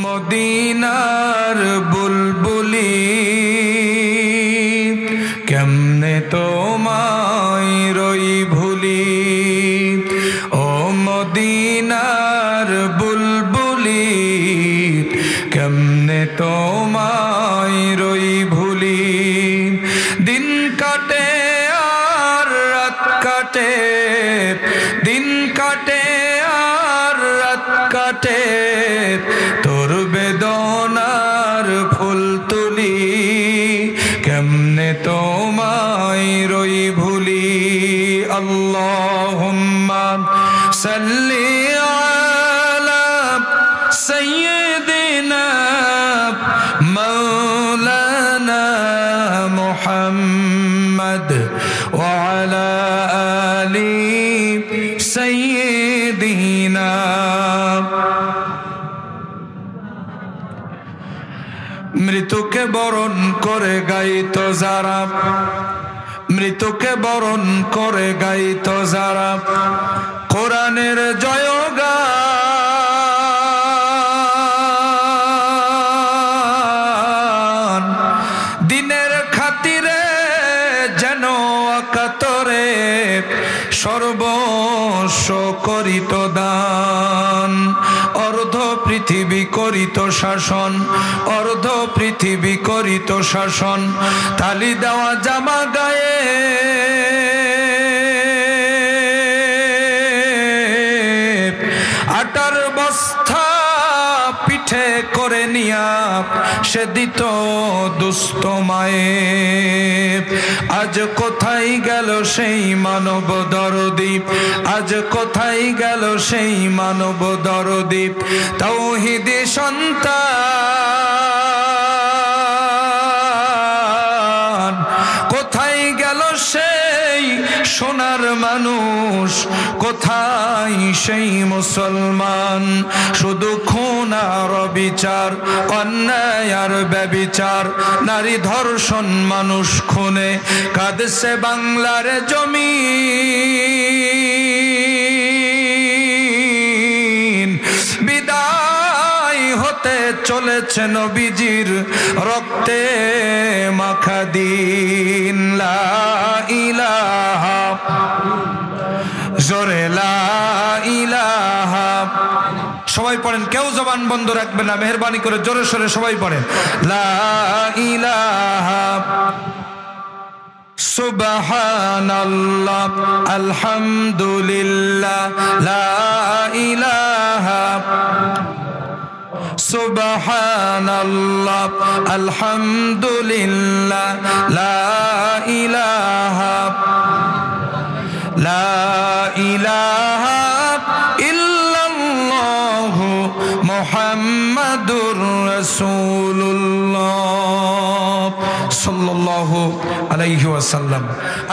মদিনার বুলবুলি কেমনে তোমায় রই ভুলি ও মদিনার বুলবুলি কেমনে তোমায় রই ভুলি দিন কাটে আর রাত কাটে দিন কাটে আর রাত কাটে তোর বেদনার ফুল তুলি কেমনে তোমায় রই ভুলি আল্লাহুম্মা সাল্লি আলা সাইয়্যিদিনা মাওলানা মুহাম্মদ ওয়া আলা আলি সাইয়্যিদিনা। মৃত্যুকে বরণ করে গাইতো যারা মৃত্যুকে বরণ করে গাইতো যারা কোরআনের জয়গান দিনের খাতিরে যেন অকাতরে সর্বস্ব করিত দান অর্ধ পৃথিবী করিত শাসন অর্ধ পৃথিবী করিত শাসন তালি দেওয়া জামা গায়ে আটার বস্তা পিঠে করে নিয়া সে দিত দুস্থ মায়ে আজ কোথায় গেল সেই মানব দরদী আজ কোথায় গেল সেই মানব দরদী তাওহীদি সন্তান কোথায় গেল সেই সোনার মানুষ কোথায় সেই মুসলমান শুধু খুন আর বিচার অন্যায় আর ব্যভিচার নারী ধর্ষণ মানুষ খুনে কাঁদছে বাংলার জমিন বিদায় হতে চলেছে নবীজির রক্তে মাখা দিন লা ইলাহা জোরে লা ইলাহা সবাই পড়েন কেউ জবান বন্ধ রাখবে না মেহেরবানি করে জোরে সোরে সবাই পড়েন লা ইলাহা সুবহানাল্লাহ আলহামদুলিল্লাহ লা ইলাহা সুবহানাল্লাহ আলহামদুলিল্লাহ লা ইলাহা লা ইলাহা ইল্লাল্লাহু মুহাম্মাদুর রাসূলুল্লাহ সাল্লাল্লাহু আলাইহি ওয়াসাল্লাম।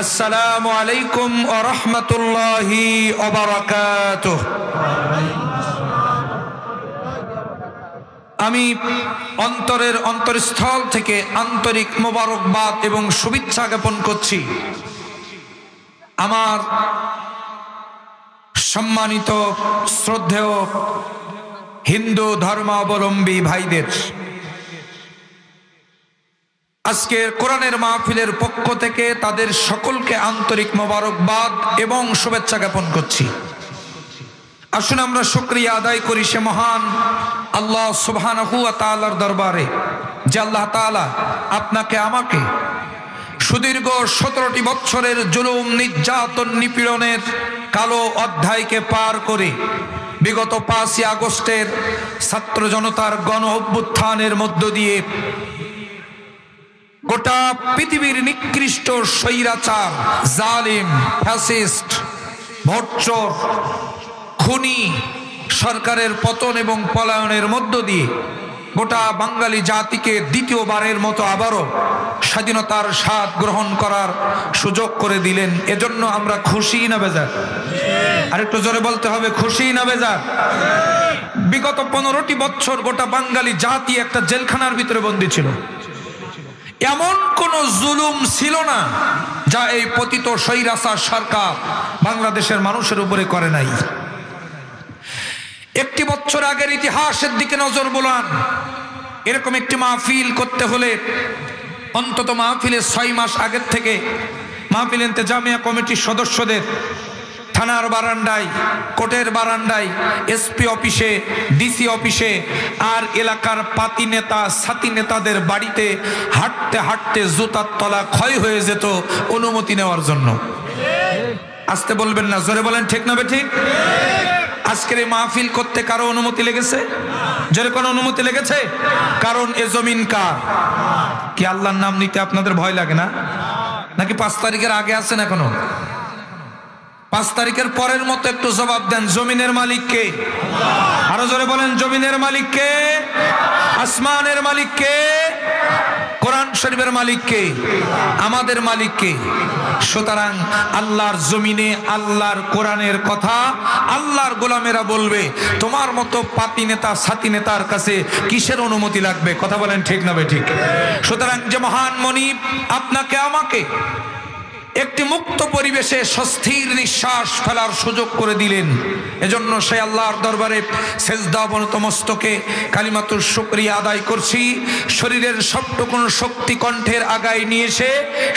আসসালামু আলাইকুম ওয়া রাহমাতুল্লাহি ওয়া বারাকাতুহু। আমি অন্তরের অন্তরস্থল থেকে আন্তরিক মোবারকবাদ এবং শুভেচ্ছা জ্ঞাপন করছি আমার সম্মানিত শ্রদ্ধেয় হিন্দু ধর্মাবলম্বী ভাইদের। আজকের কোরআনের মাহফিলের পক্ষ থেকে তাদের সকলকে আন্তরিক মোবারকবাদ এবং শুভেচ্ছা জ্ঞাপন করছি। আসুন আমরা শুকরিয়া আদায় করি সে মহান আল্লাহ সুবহানাহু ওয়া তাআলার দরবারে যে আল্লাহ তাআলা আপনাকে আমাকে সুদীর্ঘ 17টি বছরের জুলুম নির্যাতন নিপীড়নের কালো অধ্যায়কে পার করে বিগত 5ই আগস্টের ছাত্র জনতার গণ অভ্যুত্থানের মধ্য দিয়ে গোটা পৃথিবীর নিকৃষ্ট স্বৈরাচার জালিম ফ্যাসিস্ট ভোটচোর খুনি সরকারের পতন এবং পলায়নের মধ্য দিয়ে গোটা বাঙালি জাতিকে দ্বিতীয়বারের মতো আবারও স্বাধীনতার স্বাদ গ্রহণ করার সুযোগ করে দিলেন। এজন্য আমরা খুশি না বেজার? আরেকটু জোরে বলতে হবে, খুশি না বেজার? বিগত 15টি বছর গোটা বাঙালি জাতি একটা জেলখানার ভিতরে বন্দী ছিল। এমন কোন জুলুম ছিল না যা এই পতিত স্বৈরাচার সরকার বাংলাদেশের মানুষের উপরে করে নাই। একটি বছর আগের ইতিহাসের দিকে নজর বোলান। এরকম একটি মাহফিল করতে হলে অন্তত মাহফিলের 6 মাস আগের থেকে মাহফিল ইন্তেজামিয়া কমিটির সদস্যদের থানার বারান্দায়, কোর্টের বারান্দায়, এসপি অফিসে, ডিসি অফিসে আর এলাকার পাতি নেতা সাথী নেতাদের বাড়িতে হাঁটতে হাঁটতে জুতার তলা ক্ষয় হয়ে যেত অনুমতি নেওয়ার জন্য। আসতে বলবেন না, জোরে বলেন ঠিক না ঠিক? আজকের এই মাহফিল করতে কারো অনুমতি লেগেছে? জোরে কোনো অনুমতি লেগেছে? কারণ এ জমিন কার? কি আল্লাহর নাম নিতে আপনাদের ভয় লাগে না? নাকি 5 তারিখের আগে আছেন এখনো? 5 তারিখের পরের মতো একটু জবাব দেন, জমিনের মালিক কে? আরো জোরে বলেন, জমিনের মালিক কে? আসমানের মালিক কে? কোরআন শরীফের মালিক কে? আমাদের মালিক কে? সুতরাং আল্লাহর জমিনে আল্লাহর কোরআনের কথা আল্লাহর গোলামেরা বলবে, তোমার মতো পাতি নেতা সাথী নেতার কাছে কিসের অনুমতি লাগবে? কথা বলেন ঠিক না ঠিক? সুতরাং যে মহান মনিব আপনাকে আমাকে একটি মুক্ত পরিবেশে স্বস্তির নিঃশ্বাস ফেলার সুযোগ করে দিলেন, এজন্য সেই আল্লাহর দরবারে সেজদা অবনত মস্তকে কালিমাতুর শুকরিয়া আদায় করছি। শরীরের সবটুকু শক্তি কণ্ঠের আগায় নিয়ে এসে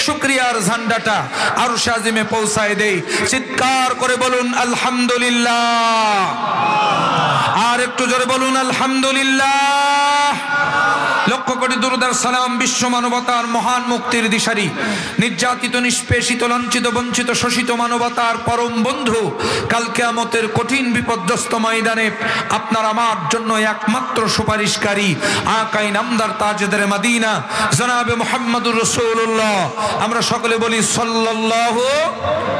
শুকরিয়ার ঝান্ডাটা আরশে আজিমে পৌঁছায় দেই। চিৎকার করে বলুন আলহামদুলিল্লাহ, আর একটু জোরে বলুন আলহামদুলিল্লাহ। লক্ষ কোটি দুরূদ আর সালাম বিশ্ব মানবতার মহান মুক্তির দিশারি, নির্যাতিত নিষ্পেষিত লাঞ্ছিত বঞ্চিত শোষিত মানবতার পরম বন্ধু, কাল কিয়ামতের কঠিন বিপর্যস্ত ময়দানে আপনার আমার জন্য একমাত্র সুপারিশকারী আকাই নামদার তাজেদার মদিনা জনাবে মুহাম্মদুর রাসূলুল্লাহ, আমরা সকলে বলি সাল্লাল্লাহু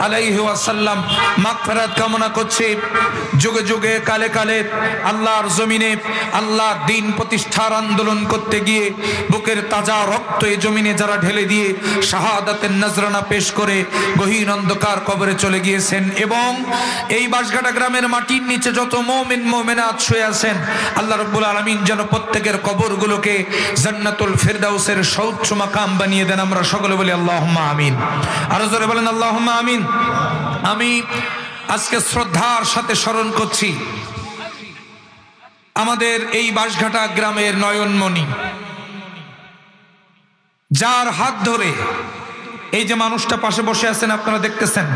আলাইহি ওয়াসাল্লাম। মাগফিরাত কামনা করছি। যুগে যুগে কালে কালে আল্লাহর জমিনে আল্লাহর দ্বীন প্রতিষ্ঠার আন্দোলন করতে গিয়ে বুকের তাজা রক্ত এই জমিনে যারা ঢেলে দিয়ে শাহাদাতের নজরানা পেশ করে গহীন অন্ধকার কবরে চলে গিয়েছেন, এবং এই বাঁশঘাটা গ্রামের মাটির নিচে যত মুমিন মুমিনাত শুয়ে আছেন, আল্লাহ রাব্বুল আলামিন যেন প্রত্যেকের কবরগুলোকে জান্নাতুল ফিরদাউসের সর্বোচ্চ মাকাম বানিয়ে দেন। আমরা সকলে বলি আল্লাহুম্মা আমিন। আরো জোরে বলেন আল্লাহুম্মা আমিন। আমি আজকে শ্রদ্ধার সাথে স্মরণ করছি আমাদের এই বাঁশঘাটা গ্রামের নয়নমণি, যার হাত ধরে এই যে মানুষটা পাশে বসে আছেন আপনারা দেখতেছেন,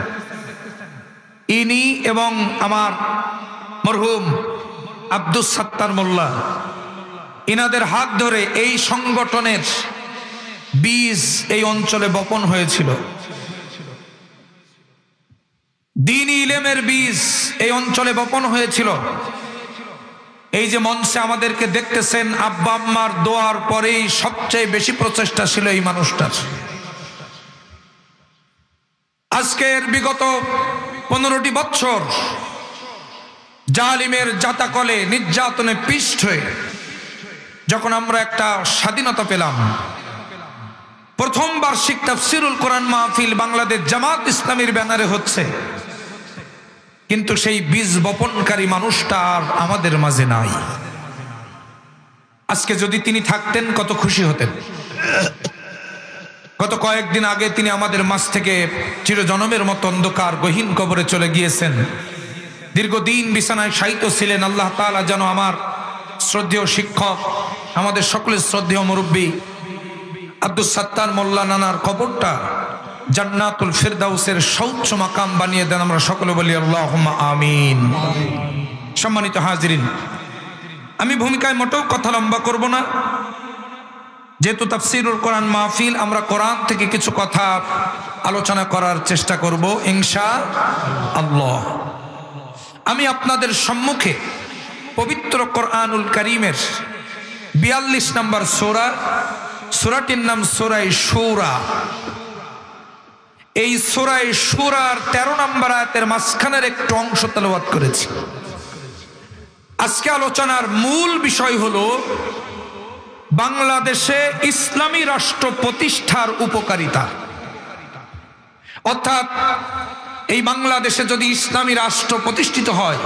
ইনি এবং আমার মরহুম আব্দুস সাত্তার মোল্লা, ইনাদের হাত ধরে এই সংগঠনের বীজ এই অঞ্চলে বপন হয়েছিল। দ্বীনি ইলমের বীজ এই অঞ্চলে বপন হয়েছিল। এই যে মঞ্চে আমাদেরকে দেখতেছেন, আব্বা আম্মার দোয়ার পরেই সবচেয়ে বেশি প্রচেষ্টা ছিল এই মানুষটার। আজকের বিগত 15টি বছর জালিমের জাতাকলে নির্যাতনে পিষ্ট হয়ে যখন আমরা একটা স্বাধীনতা পেলাম, প্রথম বার্ষিক তাফসিরুল কোরআন মাহফিল বাংলাদেশ জামাত ইসলামীর ব্যানারে হচ্ছে, কিন্তু সেই বীজ বপনকারী মানুষটা আর আমাদের মাঝে নাই। আজকে যদি তিনি থাকতেন কত খুশি হতেন। গত কয়েকদিন আগে তিনি আমাদের মাঝ থেকে চিরজনমের মতো অন্ধকার গহীন কবরে চলে গিয়েছেন। দীর্ঘদিন বিছানায় শায়িত ছিলেন। আল্লাহ তাআলা যেন আমার শ্রদ্ধেয় শিক্ষক, আমাদের সকলের শ্রদ্ধেয় মুরব্বী আব্দুস সাত্তার মোল্লা নানার কবরটা জান্নাতুল ফিরদাউসের সর্বোচ্চ মাকাম বানিয়ে দেন। আমরা সকলে বলি আল্লাহুম্মা আমিন। সম্মানিত হাজিরিন, আমি ভূমিকায় মোটেও কথা লম্বা করব না, যেহেতু তাফসীরুল কোরআন মাহফিল, আমরা কোরআন থেকে কিছু কথা আলোচনা করার চেষ্টা করব ইনশাআল্লাহ। আমি আপনাদের সম্মুখে পবিত্র কোরআনুল কারীমের 42 নম্বর সূরা, সূরাটির নাম সূরা শুরা। এই সূরা শুরার 13 নম্বর আয়াতের মাঝখানের একটু অংশ তেলাওয়াত করেছি। আজকে আলোচনার মূল বিষয় হলো বাংলাদেশে ইসলামী রাষ্ট্র প্রতিষ্ঠার উপকারিতা। অর্থাৎ এই বাংলাদেশে যদি ইসলামী রাষ্ট্র প্রতিষ্ঠিত হয়,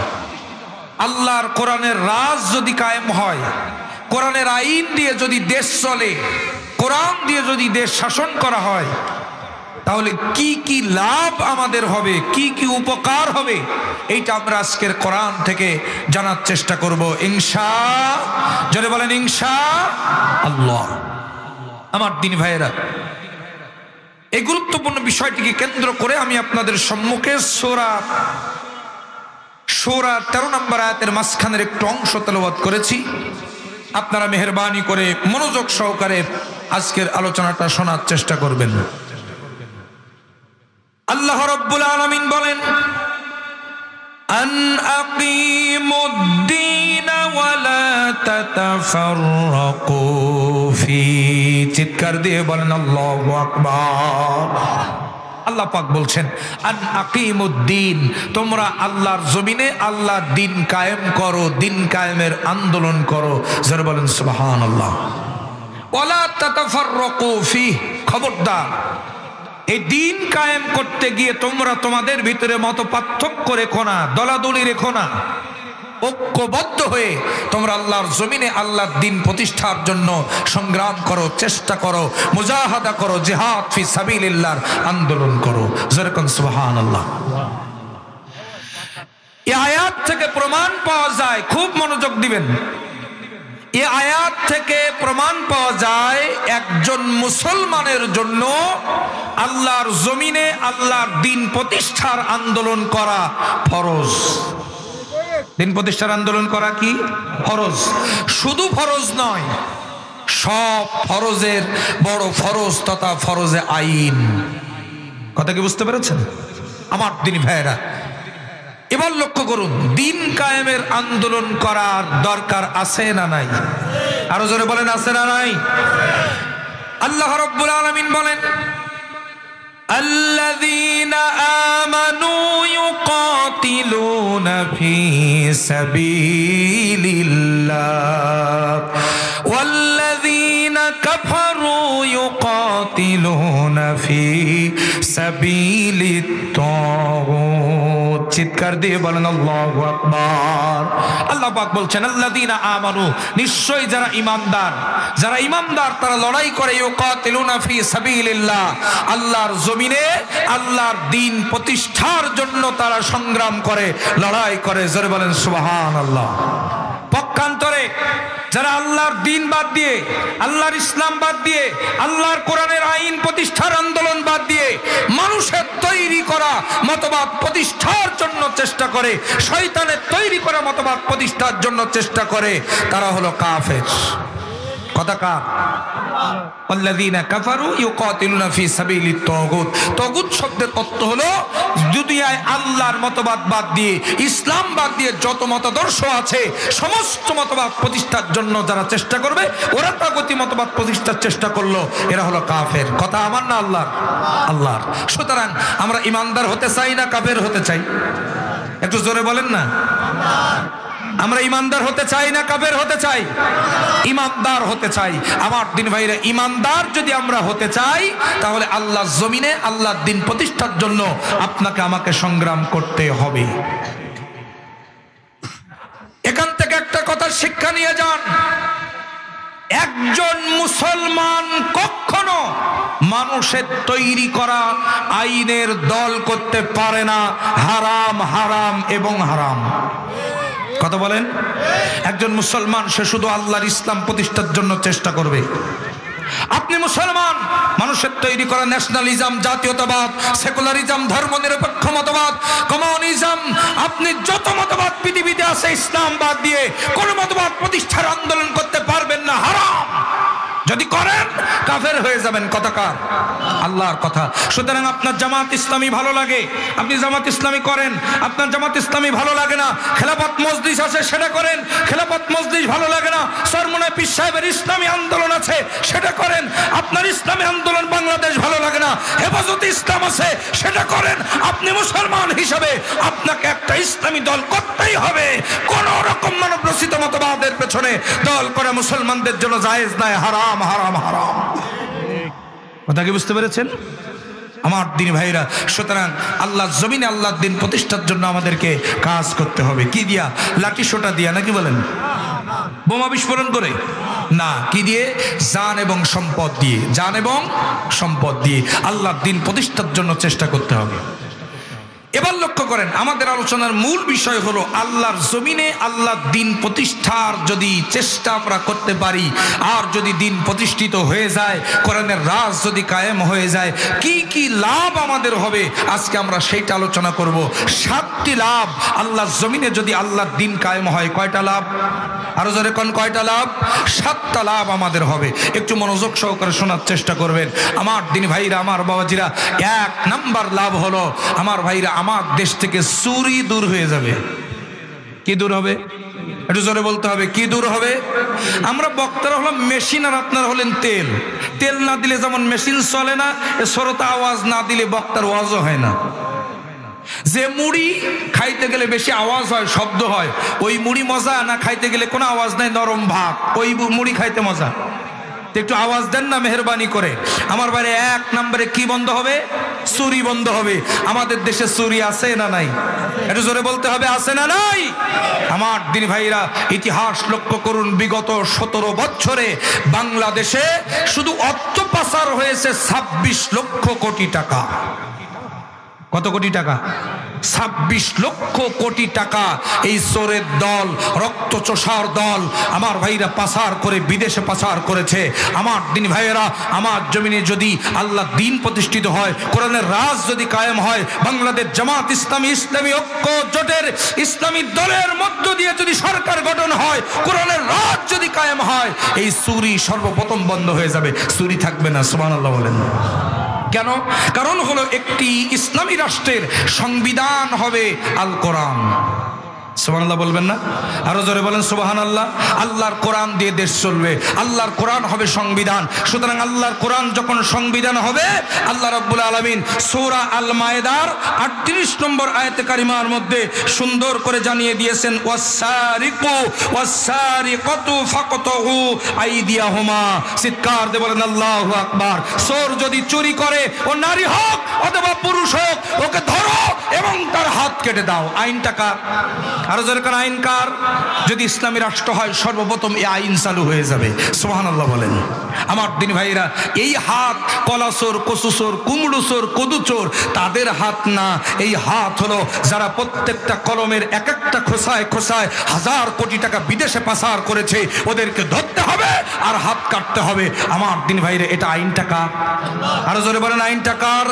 আল্লাহর কোরআনের রাজ যদি কায়েম হয়, কোরআনের আইন দিয়ে যদি দেশ চলে, কোরআন দিয়ে যদি দেশ শাসন করা হয়, তাহলে কি কি লাভ আমাদের হবে, কি কি উপকার হবে, এইটা আমরা আজকের কোরআন থেকে জানার চেষ্টা করব ইনশাআল্লাহ। জোরে বলেন ইনশাআল্লাহ। আমার দিনী ভাইয়েরা, এই গুরুত্বপূর্ণ বিষয়টিকে কেন্দ্র করে আমি আপনাদের সম্মুখে সূরা 13 নম্বর আয়াতের মাঝখানের একটু অংশ তেলাওয়াত করেছি। আপনারা মেহেরবানি করে মনোযোগ সহকারে আজকের আলোচনাটা শোনার চেষ্টা করবেন। আল্লাহ রাব্বুল আলামিন বলেন, আন আকিমুদ্দীন ওয়া লা তাতাফাররাকু ফি। চিৎকার দিয়ে বলেন আল্লাহু আকবার। আল্লাহ পাক বলছেন, আন আকিমুদ্দীন, তোমরা আল্লাহর জমিনে আল্লাহর দিন কায়েম করো, দিন কায়েমের আন্দোলন করো। যারা বলেন সুবহানাল্লাহ। ওয়া লা তাতাফাররাকু ফি, খবরদার এই দিন কায়েম করতে গিয়ে তোমরা তোমাদের ভিতরে মত পার্থক্য রেখো না, দলাদলি রেখো না। ঐক্যবদ্ধ হয়ে তোমরা আল্লাহর জমিনে আল্লাহর দিন প্রতিষ্ঠার জন্য সংগ্রাম করো, চেষ্টা করো, মুজাহাদা করো, জিহাদ ফি সাবিলিল্লাহ আন্দোলন করো। যেরকম সুবহানাল্লাহ। এই আয়াত থেকে প্রমাণ পাওয়া যায়, খুব মনোযোগ দিবেন, এই আয়াত থেকে প্রমাণ পাওয়া যায় একজন মুসলমানের জন্য আল্লাহর জমিনে আল্লাহর দিন প্রতিষ্ঠার আন্দোলন করা ফরজ। দিন প্রতিষ্ঠার আন্দোলন করা কি ফরজ? শুধু ফরজ নয়, সব ফরজের বড় ফরজ তথা ফরজে আইন। কথা কি বুঝতে পেরেছেন আমার দিনী ভাইয়েরা? এবার লক্ষ্য করুন, দিন কায়েমের আন্দোলন করার দরকার আছে না নাই? আরো জোরে বলেন আছে না নাই? আল্লাহ রাব্বুল আলামিন বলেন, الذين آمنوا يقاتلون في سبيل الله والذين كفروا يقاتلون في سبيل الطاغوت। চিৎকার দিয়ে বলেন আল্লাহু আকবার। আল্লাহ পাক বলছেন, আল্লাযীনা আমানু, নিশ্চয়ই যারা ঈমানদার, যারা ঈমানদার তারা লড়াই করে, ইউকাতিলুনা ফি সাবিলিল্লাহ, আল্লাহর জমিনে আল্লাহর দিন প্রতিষ্ঠার জন্য তারা সংগ্রাম করে, লড়াই করে। জোরে বলেন সুবহানাল্লাহ। পক্ষান্তরে যারা আল্লাহর দিন বাদ দিয়ে, আল্লাহর ইসলাম বাদ দিয়ে, আল্লাহর কোরআনের আইন প্রতিষ্ঠার আন্দোলন বাদ দিয়ে মানুষের তৈরি করা মতবাদ প্রতিষ্ঠার জন্য চেষ্টা করে, শয়তানের তৈরি করা মতবাদ প্রতিষ্ঠার জন্য চেষ্টা করে, তারা হলো কাফের। কথা কার? আল্লাযীনা কাফারু ইউকাতিলুনা ফি সাবিলিত তাগুত। তাগুত শব্দের অর্থ হলো দুনিয়ায় আল্লাহর মতবাদ বাদ দিয়ে, ইসলাম বাদ দিয়ে যত মতাদর্শ আছে সমস্ত মতবাদ প্রতিষ্ঠার জন্য যারা চেষ্টা করবে, ওরা তাগুতি মতবাদ প্রতিষ্ঠার চেষ্টা করলো, এরা হলো কাফের। কথা আমার না আল্লাহর? আল্লাহর। সুতরাং আমরা ঈমানদার হতে চাই না কাফের হতে চাই? একটু জোরে বলেন না। আমরা ঈমানদার হতে চাই না কাফের হতে চাই? ঈমানদার হতে চাই। আমার দিন ভাইরা, ঈমানদার যদি আমরা হতে চাই তাহলে আল্লাহর জমিনে আল্লাহর দিন প্রতিষ্ঠার জন্য আপনাকে আমাকে সংগ্রাম করতে হবে। এখান থেকে একটা কথা শিক্ষা নিয়ে যান, একজন মুসলমান কখনো মানুষের তৈরি করা আইনের দল করতে পারে না। হারাম, হারাম এবং হারাম। কথা বলেন। একজন মুসলমান সে শুধু আল্লাহর ইসলাম প্রতিষ্ঠার জন্য চেষ্টা করবে। আপনি মুসলমান, মানুষের তৈরি করা ন্যাশনালিজম, জাতীয়তাবাদ, সেকুলারিজম, ধর্মনিরপেক্ষ মতবাদ, কমিউনিজম, আপনি যত মতবাদ পৃথিবীতে আছে ইসলাম বাদ দিয়ে কোন মতবাদ প্রতিষ্ঠার আন্দোলন করতে পারবেন না। হারাম। যদি করেন কাফের হয়ে যাবেন। কথা কার? আল্লাহর কথা। সুতরাং আপনার জামাত ইসলামী ভালো লাগে, আপনি জামাত ইসলামী করেন। আপনার জামাত ইসলামী ভালো লাগে না, খেলাফত মজলিস আছে সেটা করেন। খেলাফত মজলিস ভালো লাগে না, সরমুনায় পীর সাহেবের ইসলামী আন্দোলন আছে সেটা করেন। আপনার ইসলামী আন্দোলন বাংলাদেশ ভালো লাগে না, হেফাজতে ইসলাম আছে সেটা করেন। আপনি মুসলমান হিসাবে আপনাকে একটা ইসলামী দল করতেই হবে। কোন রকম মানব রচিত মতবাদের পেছনে দল করা মুসলমানদের জন্য জায়েজ নাই। হারাম, হারাম, হারাম। কথা কি বুঝতে পেরেছেন আমার দিনী ভাইরা? সুতরাং আল্লাহর জমিনে আল্লাহর দিন প্রতিষ্ঠার জন্য আমাদেরকে কাজ করতে হবে। কি দিয়া? লাঠি সোটা দিয়া নাকি বলেন? বোমা বিস্ফোরণ করে? না, কি দিয়ে? জান এবং সম্পদ দিয়ে। জান এবং সম্পদ দিয়ে আল্লাহর দ্বীন প্রতিষ্ঠার জন্য চেষ্টা করতে হবে। এবার লক্ষ্য করেন, আমাদের আলোচনার মূল বিষয় হলো আল্লাহর জমিনে আল্লাহর দ্বীন প্রতিষ্ঠার যদি চেষ্টা আমরা করতে পারি, আর যদি দ্বীন প্রতিষ্ঠিত হয়ে যায়, কোরআনের রাজ যদি কায়েম হয়ে যায়, কি কি লাভ আমাদের হবে, আজকে আমরা সেইটা আলোচনা করব। 7টি লাভ আল্লাহর জমিনে যদি আল্লাহর দ্বীন কায়েম হয়। কয়টা লাভ? আরো জোরে কোন কয়টা লাভ? 7টা লাভ আমাদের হবে। একটু মনোযোগ সহকারে শোনার চেষ্টা করবেন আমার দ্বীন ভাইরা, আমার বাবাজিরা। 1 নাম্বার লাভ হলো আমার ভাইরা, আমার দেশ থেকে চুরি দূর হয়ে যাবে। কি দূর হবে? একটু জোরে বলতে হবে, কি দূর হবে? আমরা বক্তারা হলাম মেশিন, আর আপনারা হলেন তেল। তেল না দিলে যেমন মেশিন চলে না, শ্রোতা আওয়াজ না দিলে বক্তার ওয়াজও হয় না। যে মুড়ি খাইতে গেলে বেশি আওয়াজ হয়, শব্দ হয়, ওই মুড়ি মজা না খাইতে গেলে কোনো আওয়াজ নাই, নরম ভাগ, ওই মুড়ি খাইতে মজা। একটু আওয়াজ দেন না মেহরবানি করে। আমার বাইরে 1 নম্বরে কি বন্ধ হবে? চুরি বন্ধ হবে। আমাদের দেশে চুরি আছে না নাই? একটু জোরে বলতে হবে, আছে না নাই? আমার দ্বীন ভাইরা, ইতিহাস লক্ষ্য করুন, বিগত 17 বছরে বাংলাদেশে শুধু অর্থ পাচার হয়েছে 26 লক্ষ কোটি টাকা। কত কোটি টাকা? 26 লক্ষ কোটি টাকা এই চোরের দল, রক্তচোষার দল আমার ভাইরা পাচার করে বিদেশে পাচার করেছে। আমার দ্বীন ভাইয়েরা, আমার জমিনে যদি আল্লাহ দ্বীন প্রতিষ্ঠিত হয়, কোরআনের রাজ যদি কায়েম হয়, বাংলাদেশ জামাত ইসলামী, ইসলামী ঐক্য জোটের ইসলামী দলের মধ্য দিয়ে যদি সরকার গঠন হয়, কোরআনের রাজ যদি কায়েম হয়, এই চুরি সর্বপ্রথম বন্ধ হয়ে যাবে। চুরি থাকবে না। সুবহানাল্লাহ বলেন। কেন? কারণ হলো একটি ইসলামী রাষ্ট্রের সংবিধান হবে আল কোরআন। সুবহানাল্লাহ বলবেন না? আরো জোরে বলেন সুবহানাল্লাহ। আল্লাহর কোরআন দিয়ে দেশ চলবে, আল্লাহর কোরআন হবে সংবিধান। সুতরাং আল্লাহর কোরআন যখন সংবিধান হবে, আল্লাহ রাব্বুল আলামিন সূরা আল মায়েদার 38 নম্বর আয়াতে কারিমার মধ্যে সুন্দর করে জানিয়ে দিয়েছেন, ওয়াসারিকু ওয়াসারিকাতু ফাকতাউ আইদিয়াহুমা। চিৎকার দিয়ে বলেন আল্লাহু আকবার। চোর যদি চুরি করে, ও নারী হোক অথবা পুরুষ হোক, ওকে ধরো এবং তার হাত কেটে দাও। আইনটা কার? আরো যেরকম আইন কার? যদি ইসলামী রাষ্ট্র হয়, সর্বপ্রথম এই আইন চালু হয়ে যাবে। সুবহানাল্লাহ বলেন। আমার দ্বীন ভাইরা, এই হাত কলাচোর, কচুচোর, কুমড়োচোর, কদুচোর তাদের হাত না। এই হাত হলো যারা প্রত্যেকটা কলমের এক একটা খোসায় খোসায় হাজার কোটি টাকা বিদেশে পাচার করেছে, ওদেরকে ধরতে হবে আর হাত কাটতে হবে। আমার দ্বীন ভাইরা, এটা আইনটা কার? আরো জোরে বলেন, আইনটা কার?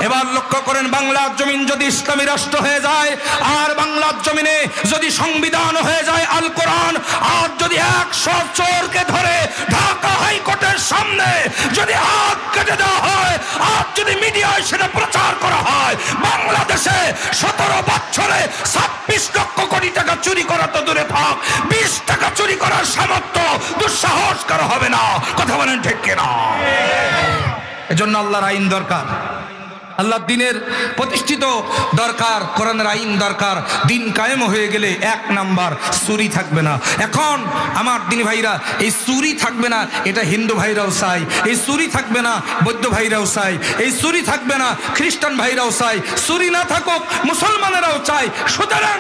এবার লক্ষ্য করেন, বাংলার জমিন যদি ইসলামী রাষ্ট্র হয়ে যায়, আর বাংলার জমিনে যদি সংবিধান হয়ে যায় আল কোরআন, আর যদি 100 চোরকে ধরে ঢাকা হাইকোর্টের সামনে যদি হাত কেটে দেওয়া হয়, আর যদি মিডিয়ায় সেটা প্রচার করা হয়, বাংলাদেশে 17 বছরে 26 লক্ষ কোটি টাকা চুরি করা তো দূরে থাক, 20 টাকা চুরি করার সামর্থ্য দুঃসাহস করা হবে না। কথা বলেন ঠিক কিনা? এজন্য আল্লাহর আইন দরকার, আল্লাহর দ্বীনের প্রতিষ্ঠিত দরকার, কোরআনের আইন দরকার। দ্বীন কায়েম হয়ে গেলে 1 নাম্বার চুরি থাকবে না। এখন আমার দ্বীন ভাইরা, এই চুরি থাকবে না, এটা হিন্দু ভাইরাও চাই। এই চুরি থাকবে না, বৌদ্ধ ভাইরাও চাই। এই চুরি থাকবে না, খ্রিস্টান ভাইরাও চাই। চুরি না থাকুক, মুসলমানেরাও চাই। সুতরাং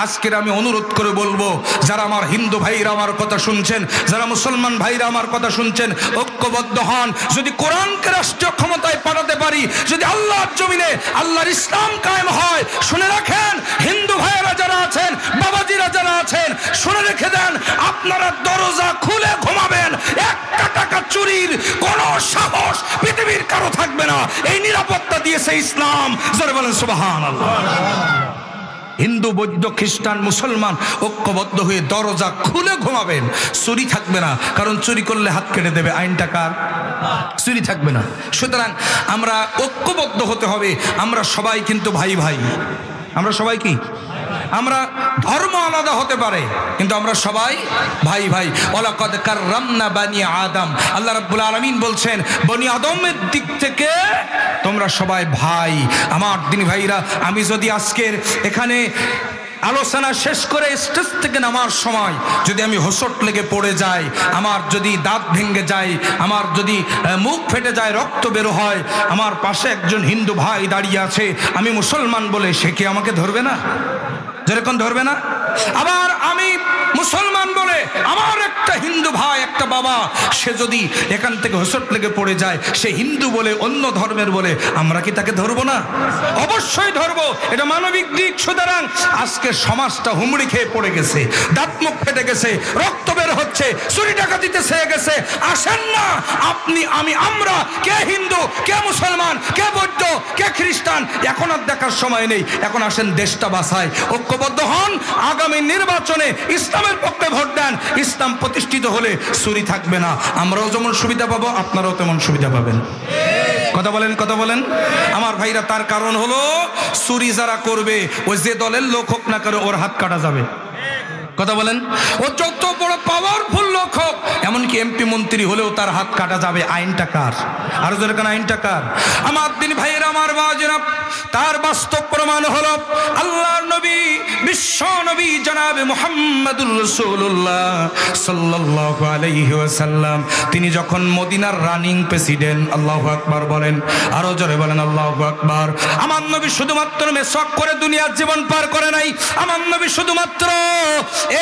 আজকের আমি অনুরোধ করে বলবো, যারা আমার হিন্দু ভাইরা আমার কথা শুনছেন, যারা মুসলমান ভাইরা আমার কথা শুনছেন, ঐক্যবদ্ধ হন। যদি কোরআনকে রাষ্ট্রীয় ক্ষমতায় পাঠাতে পারি, যদি আল্লাহর জমিনে আল্লাহর ইসলাম কায়েম হয়, শুনে রাখেন হিন্দু ভাইয়েরা যারা আছেন, বাবাজিরা যারা আছেন, শুনে রেখে দেন, আপনারা দরজা খুলে ঘুমাবেন। 1 টাকা চুরির কোন সাহস পৃথিবীর কারো থাকবে না। এই নিরাপত্তা দিয়েছে ইসলাম। জোরে বলেন সুবহানাল্লাহ। হিন্দু, বৌদ্ধ, খ্রিস্টান, মুসলমান ঐক্যবদ্ধ হয়ে দরজা খুলে ঘুমাবেন। চুরি থাকবে না, কারণ চুরি করলে হাত কেটে দেবে। আইনটা কার? চুরি থাকবে না। সুতরাং আমরা ঐক্যবদ্ধ হতে হবে। আমরা সবাই কিন্তু ভাই ভাই। আমরা সবাই কি? আমরা ধর্ম আলাদা হতে পারে, কিন্তু আমরা সবাই ভাই ভাই। ওয়ালাকাদ কাররামনা বানি আদম। আল্লাহ রাব্বুল আলামিন বলছেন, বনি আদমের দিক থেকে তোমরা সবাই ভাই। আমার দ্বীন ভাইরা, আমি যদি আজকের এখানে আলোচনা শেষ করে স্টেজ থেকে নামার সময় যদি আমি হোঁচট লেগে পড়ে যাই, আমার যদি দাঁত ভেঙে যায়, আমার যদি মুখ ফেটে যায়, রক্ত বের হয়, আমার পাশে একজন হিন্দু ভাই দাঁড়িয়ে আছে, আমি মুসলমান বলে, সে কি আমাকে ধরবে না? যেরকম ধরবে না? আবার আমি মুসলমান বলে আমার একটা হিন্দু ভাই, একটা বাবা সে যদি এখান থেকে হোঁচট লেগে পড়ে যায়, সে হিন্দু বলে অন্য ধর্মের বলে, আমরা কি তাকে ধরবো না? অবশ্যই ধরবো, এটা মানবিক দিক। সুতরাং আজকে সমাজটা হুমড়ি খেয়ে পড়ে গেছে, দাঁত মুখ ফেটে গেছে, রক্ত বের হচ্ছে, চুরি ডাকাতিতে ছেয়ে গেছে। আসেন না আপনি আমি আমরা, কে হিন্দু কে মুসলমান কে বৌদ্ধ কে খ্রিস্টান, এখন আর দেখার সময় নেই। এখন আসেন দেশটা বাঁচায়, ঐক্যবদ্ধ হন, আগামী নির্বাচনে ইসলামের পক্ষে ভোট দেন। ইসলাম প্রতিষ্ঠিত হলে চুরি থাকবে না, আমরাও যেমন সুবিধা পাবো আপনারাও তেমন সুবিধা পাবেন। কথা বলেন কথা বলেন আমার ভাইরা। তার কারণ হলো চুরি যারা করবে ও যে দলের লোক হোক না করে ওর হাত কাটা যাবে। কথা বলেন, ও যত বড় পাওয়ারফুল লোক হোক, এমনকি এমপি মন্ত্রী হলেও তার হাত কাটা যাবে। আইনটা কার? আরো জোরে কেন আইনটা কার? আমার দিন ভাইয়েরা আমার বাজেরা, তার বাস্তব প্রমাণ হলো আল্লাহর নবী বিশ্ব নবী জনাবে মুহাম্মদুর রাসূলুল্লাহ সাল্লাল্লাহু আলাইহি ওয়াসাল্লাম, তিনি যখন মদিনার রানিং প্রেসিডেন্ট, আল্লাহু আকবার বলেন, আরো জোরে বলেন আল্লাহু আকবার। আমার নবী শুধুমাত্র মেসওয়াক করে দুনিয়ার জীবন পার করে নাই। আমার নবী শুধুমাত্র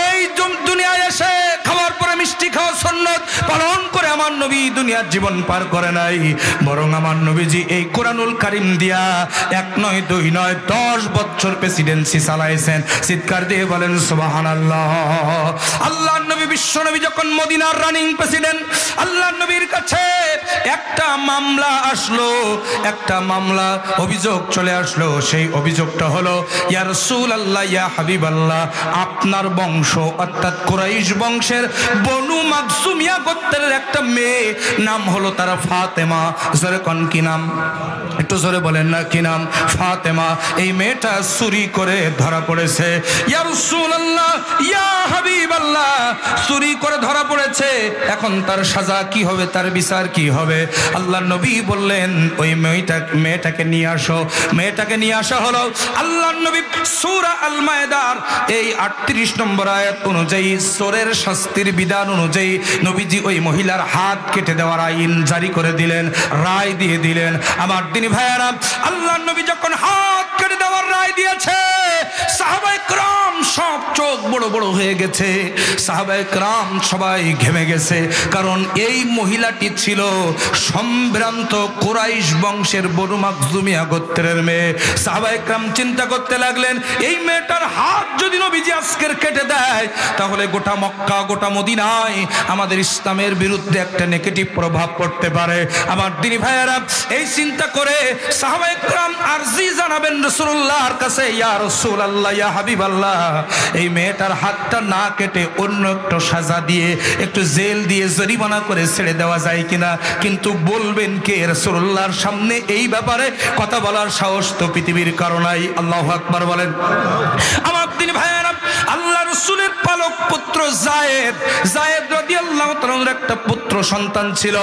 এই দুনিয়ায় এসে খাওয়ার পরে মিষ্টি খাওয়া সুন্নাত পালন করে আমার নবী দুনিয়ার জীবন পার করে নাই, বরং আমার নবীজি এই কোরআনুল কারীম দিয়া 1 নয় 2 নয় 10 বছর প্রেসিডেন্সি চালাইছেন। চিৎকার দিয়ে বলেন সুবহানাল্লাহ। আল্লাহর নবী বিশ্ব নবী যখন মদিনার রানিং প্রেসিডেন্ট, আল্লাহর নবীর কাছে একটা মামলা আসলো, একটা মামলা অভিযোগ চলে আসলো। সেই অভিযোগটা হলো, ইয়া রাসূলুল্লাহ ইয়া হাবিবাল্লাহ, আপনার বংশ অর্থাৎ কুরাইশ বংশের বনু মাখজুমিয়া গোত্রের একটা মেয়ে, নাম হলো তার ফাতেমা। জোরে কোন কি নাম? একটু জোরে বলেন না কি নাম? ফাতেমা। এই মেয়েটা চুরি করে ধরা পড়েছে। ইয়া রাসূলুল্লাহ ইয়া হাবিবাল্লাহ, চুরি করে ধরা পড়েছে, এখন তার সাজা কি হবে, তার বিচার কি হবে? আল্লাহর নবী বললেন, ওই মেয়েটাকে নিয়ে আসো। মেয়েটাকে নিয়ে আসা হলো। আল্লাহর নবী সূরা আল মায়েদার এই 38 নম্বর আয়াত অনুযায়ী, চোরের শাস্তির বিধান অনুযায়ী নবীজি ওই মহিলার হাত কেটে দেওয়ার আইন জারি করে দিলেন, রায় দিয়ে দিলেন। আমার দিনী ভাইয়ারা, আল্লাহর নবী যখন হাত কেটে দেওয়ার রায় দিয়েছে, সাহাবায়ে কেরাম সব চোখ বড় বড় হয়ে গেছে, সাহাবায়ে কেরাম সবাই ঘেমে গেছে। কারণ এই মহিলাটি ছিল সম্ভ্রান্ত কুরাইশ বংশের বনু মাখজুমিয়া গোত্রের মেয়ে। সাহাবায়ে কেরাম চিন্তা করতে লাগলেন, এই মেয়েটার হাত যদি নবীজি আজকের কেটে দেয়, তাহলে গোটা মক্কা গোটা মদিনায় আমাদের ইসলামের বিরুদ্ধে একটা নেগেটিভ প্রভাব পড়তে পারে। আমার দিনী ভাইয়েরা, এই চিন্তা করে সাহাবায়ে কেরাম আরজি জানাবেন রাসূলুল্লাহর কাছে, ইয়া রাসূলুল্লাহ ইয়া হাবিবাল্লাহ, এই মেয়েটার হাতটা না কেটে অন্য একটা সাজা দিয়ে, একটু জেল দিয়ে জরিমানা করে ছেড়ে দেওয়া যায় কিনা। কিন্তু বলবেন কে? রাসূলুল্লাহর সামনে এই ব্যাপারে কথা বলার সাহস তো পৃথিবীর কারো নাই। আল্লাহু আকবার বলেন। আমার দিনী ভাইয়েরা, আল্লাহ রাসূলের পালক পুত্র যায়েদ, যায়েদ রাদিয়াল্লাহু তাআলার একটা পুত্র সন্তান ছিল,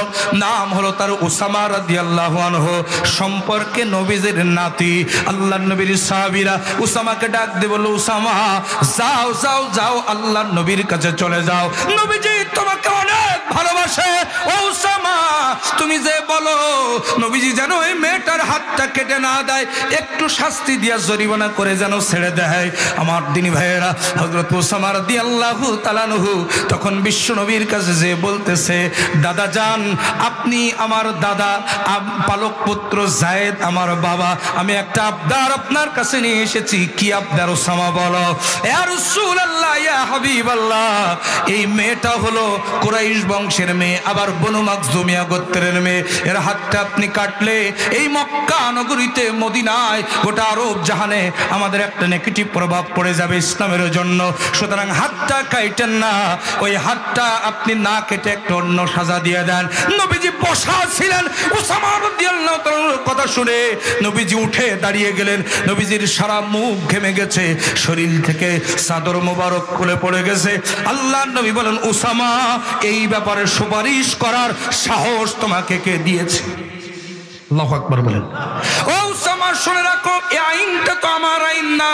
নাম হলো তার উসামা রাদিয়াল্লাহু আনহু, সম্পর্কে নবীজির নাতি। আল্লাহর নবীর সাহাবীরা উসামাকে ডাক দিয়ে বলল, উসামা যাও যাও যাও, আল্লাহর নবীর কাছে চলে যাও, নবীজি তোমাকে অনেক ভালোবাসে। ও উসামা, তুমি যে বলো নবীজি যেন এই মেয়েটার হাতটা কেটে না দেয়, একটু শাস্তি দিয়া জরিমানা করে যেন ছেড়ে দেয়। আমার দিনী ভাইয়েরা, হযরত উসামা রাদিয়াল্লাহু তাআলা আনহু তখন বিশ্ব নবীর কাছে যে বলতেছে, দাদা যান, আপনি আমার দাদা, পালক পুত্র যায়েদ আমার বাবা, আমি একটা আবদার আপনার কাছে নিয়ে এসেছি। কি আবদার উসামা বলো? ইয়া রাসূলুল্লাহ ইয়া হাবিবাল্লাহ, এই মেয়েটা হলো কুরাইশ বংশের মেয়ে, আবার বনু মাখজুমিয়া গোত্রের মেয়ে। এর হাতটা আপনি কাটলে এই মক্কা নগরীতে, মদিনায়, গোটা আরব জাহানে আমাদের একটা নেগেটিভ প্রভাব পড়ে যাবে ইসলামের জন্য। সুতরাং হাতটা কাটেন না, ওই হাতটা আপনি না কেটে একটা অন্য সাজা দিয়ে দেন। নবীজি বসা ছিলেন, উসামা রাদিয়াল্লাহু তাআলার কথা শুনে নবীজি উঠে দাঁড়িয়ে গেলেন। নবীজির সারা মুখ ঘেমে গেছে, শরীর থেকে চাদর মোবারক খুলে পড়ে গেছে। আল্লাহর নবী বলেন, উসামা, এই ব্যাপারে সুপারিশ করার সাহস তোমাকে কে দিয়েছে? আল্লাহু আকবার বলেন। ও উসামা, শুনে রাখো, এই আইনটা তো আমার আইন না,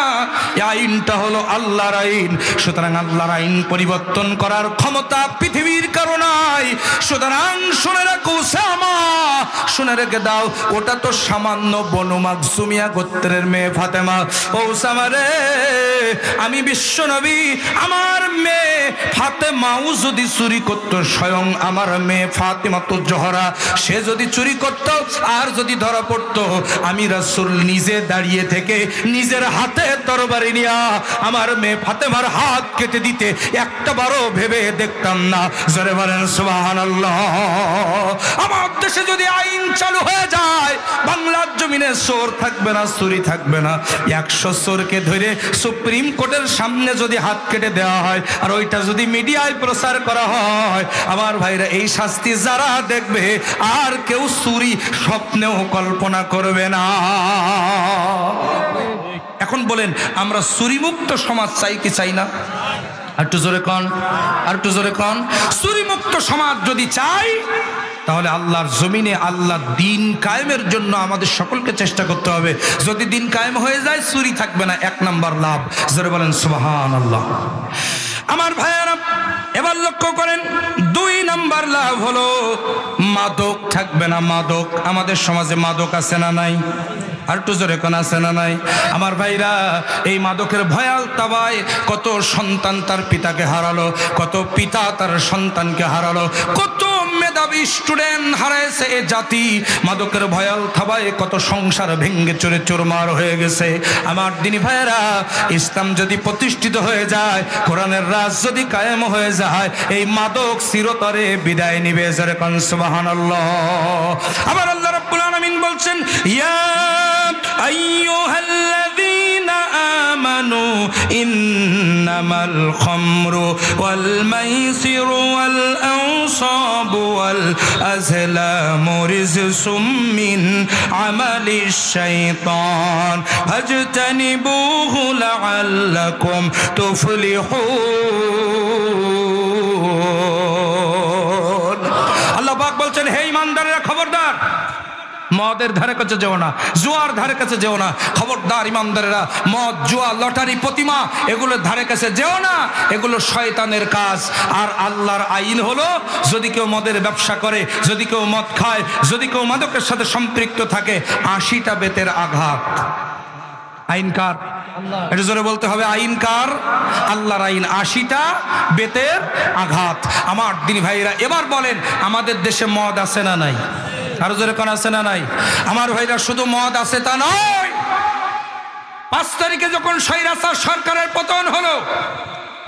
এই আইনটা হলো আল্লাহর আইন। সুতরাং আল্লাহর আইন পরিবর্তন করার ক্ষমতা পৃথিবীর কারো নাই। সুতরাং শুনে রাখো উসামা, শুনে রেখে দাও, ওটা তো সামান্য বনু মাকজুমিয়া গোত্রের মেয়ে ফাতেমা। ও উসামা রে, আমি বিশ্বনবী আমার মেয়ে ফাতেমাও যদি চুরি করত, স্বয়ং আমার মেয়ে ফাতেমা তো জোহরা সে যদি চুরি করত আর যদি ধরা পড়তো, আমি রাসূল নিজে দাঁড়িয়ে থেকে নিজের হাতে তরবারি নিয়া আমার মেয়ে ফাতেমার হাত কেটে দিতে একটা বারও ভেবে দেখতাম না। জোরে বলেন সুবহানাল্লাহ। আমার দেশে যদি আইন চালু হয়ে যায়, বাংলার জমিনে চোর থাকবে না, চুরি থাকবে না। 100 চোরকে ধরে সুপ্রিম কোর্টের সামনে যদি হাত কেটে দেওয়া হয় আর ওইটা যদি মিডিয়ায় প্রচার করা হয়, আমার ভাইরা এই শাস্তি যারা দেখবে আর কেউ চুরি স্বপ্নেও কল্পনা করবে না। এখন বলেন, আমরা চুরিমুক্ত সমাজ চাই কি চাই না? আর একটু জোরে কন, আর একটু জোরে কন। চুরিমুক্ত সমাজ যদি চাই, তাহলে আল্লাহর জমিনে আল্লাহ দিন কায়েমের জন্য আমাদের সকলকে চেষ্টা করতে হবে। যদি দিন কায়েম হয়ে যায়, চুরি থাকবে না, 1 নাম্বার লাভ। জোরে বলেন সুবহানাল্লাহ। আমার ভাইয়েরা, এবার লক্ষ্য করেন, 2 নাম্বার লাভ হলো মাদক থাকবে না। মাদক, আমাদের সমাজে মাদক আছে না নাই? আর একটু জোরে কোন আছে না নাই? আমার ভাইরা, এই মাদকের ভয়াল তাবায় কত সন্তান তার পিতাকে হারালো, কত পিতা তার সন্তানকে হারালো, কত মেধাবী স্টুডেন্ট হারাইছে এ জাতি। মাদকের ভয়াল থাবায় কত সংসার ভেঙ্গে চুরে চুরমার হয়ে গেছে। আমার দিনী ভাইয়েরা, ইসলাম যদি প্রতিষ্ঠিত হয়ে যায়, কোরআনের রাজ যদি কায়েম হয়ে যায়, এই মাদক চিরতরে বিদায় নিবে। জোরে কোন সুবহানাল্লাহ। আবার আল্লাহ রাব্বুল আলামিন বলছেন, ইয়া আইয়ুহাল্লাযীনা আমানু ইন্নামাল খামরু ওয়াল মাইসিরু ওয়াল আনসাবু ওয়াল আজলামু রিজসুম মিন আমালিশ শাইতান ফাজতানিবুহু লাআল্লাকুম তুফলিহুন। আল্লাহ পাক বলছেন, হে ঈমানদারেরা, খবরদার, মদের ধারে কাছে যেও না, জুয়ার ধারে কাছে যেও না। খবরদার ঈমানদারেরা, মদ, জুয়া, লটারি, প্রতিমা, এগুলোর ধারে কাছে যেও না। এগুলো শয়তানের কাজ। আর আল্লাহর আইন হলো, যদি কেউ মদের ব্যবসা করে, যদি কেউ মদ খায়, যদি কেউ মাদকের সাথে সম্পৃক্ত থাকে, 80টা বেতের আঘাত। আইন কার? এটা জোরে বলতে হবে, আইন কার? আল্লাহর আইন। 80টা বেতের আঘাত। আমার দিনী ভাইরা, এবার বলেন, আমাদের দেশে মদ আছে না নাই? আরো জোরে কোন আছে না নাই? আমার ভাইরা, শুধু মদ আছে তা নয়। 5 তারিখে যখন স্বৈরাচার সরকারের পতন হলো,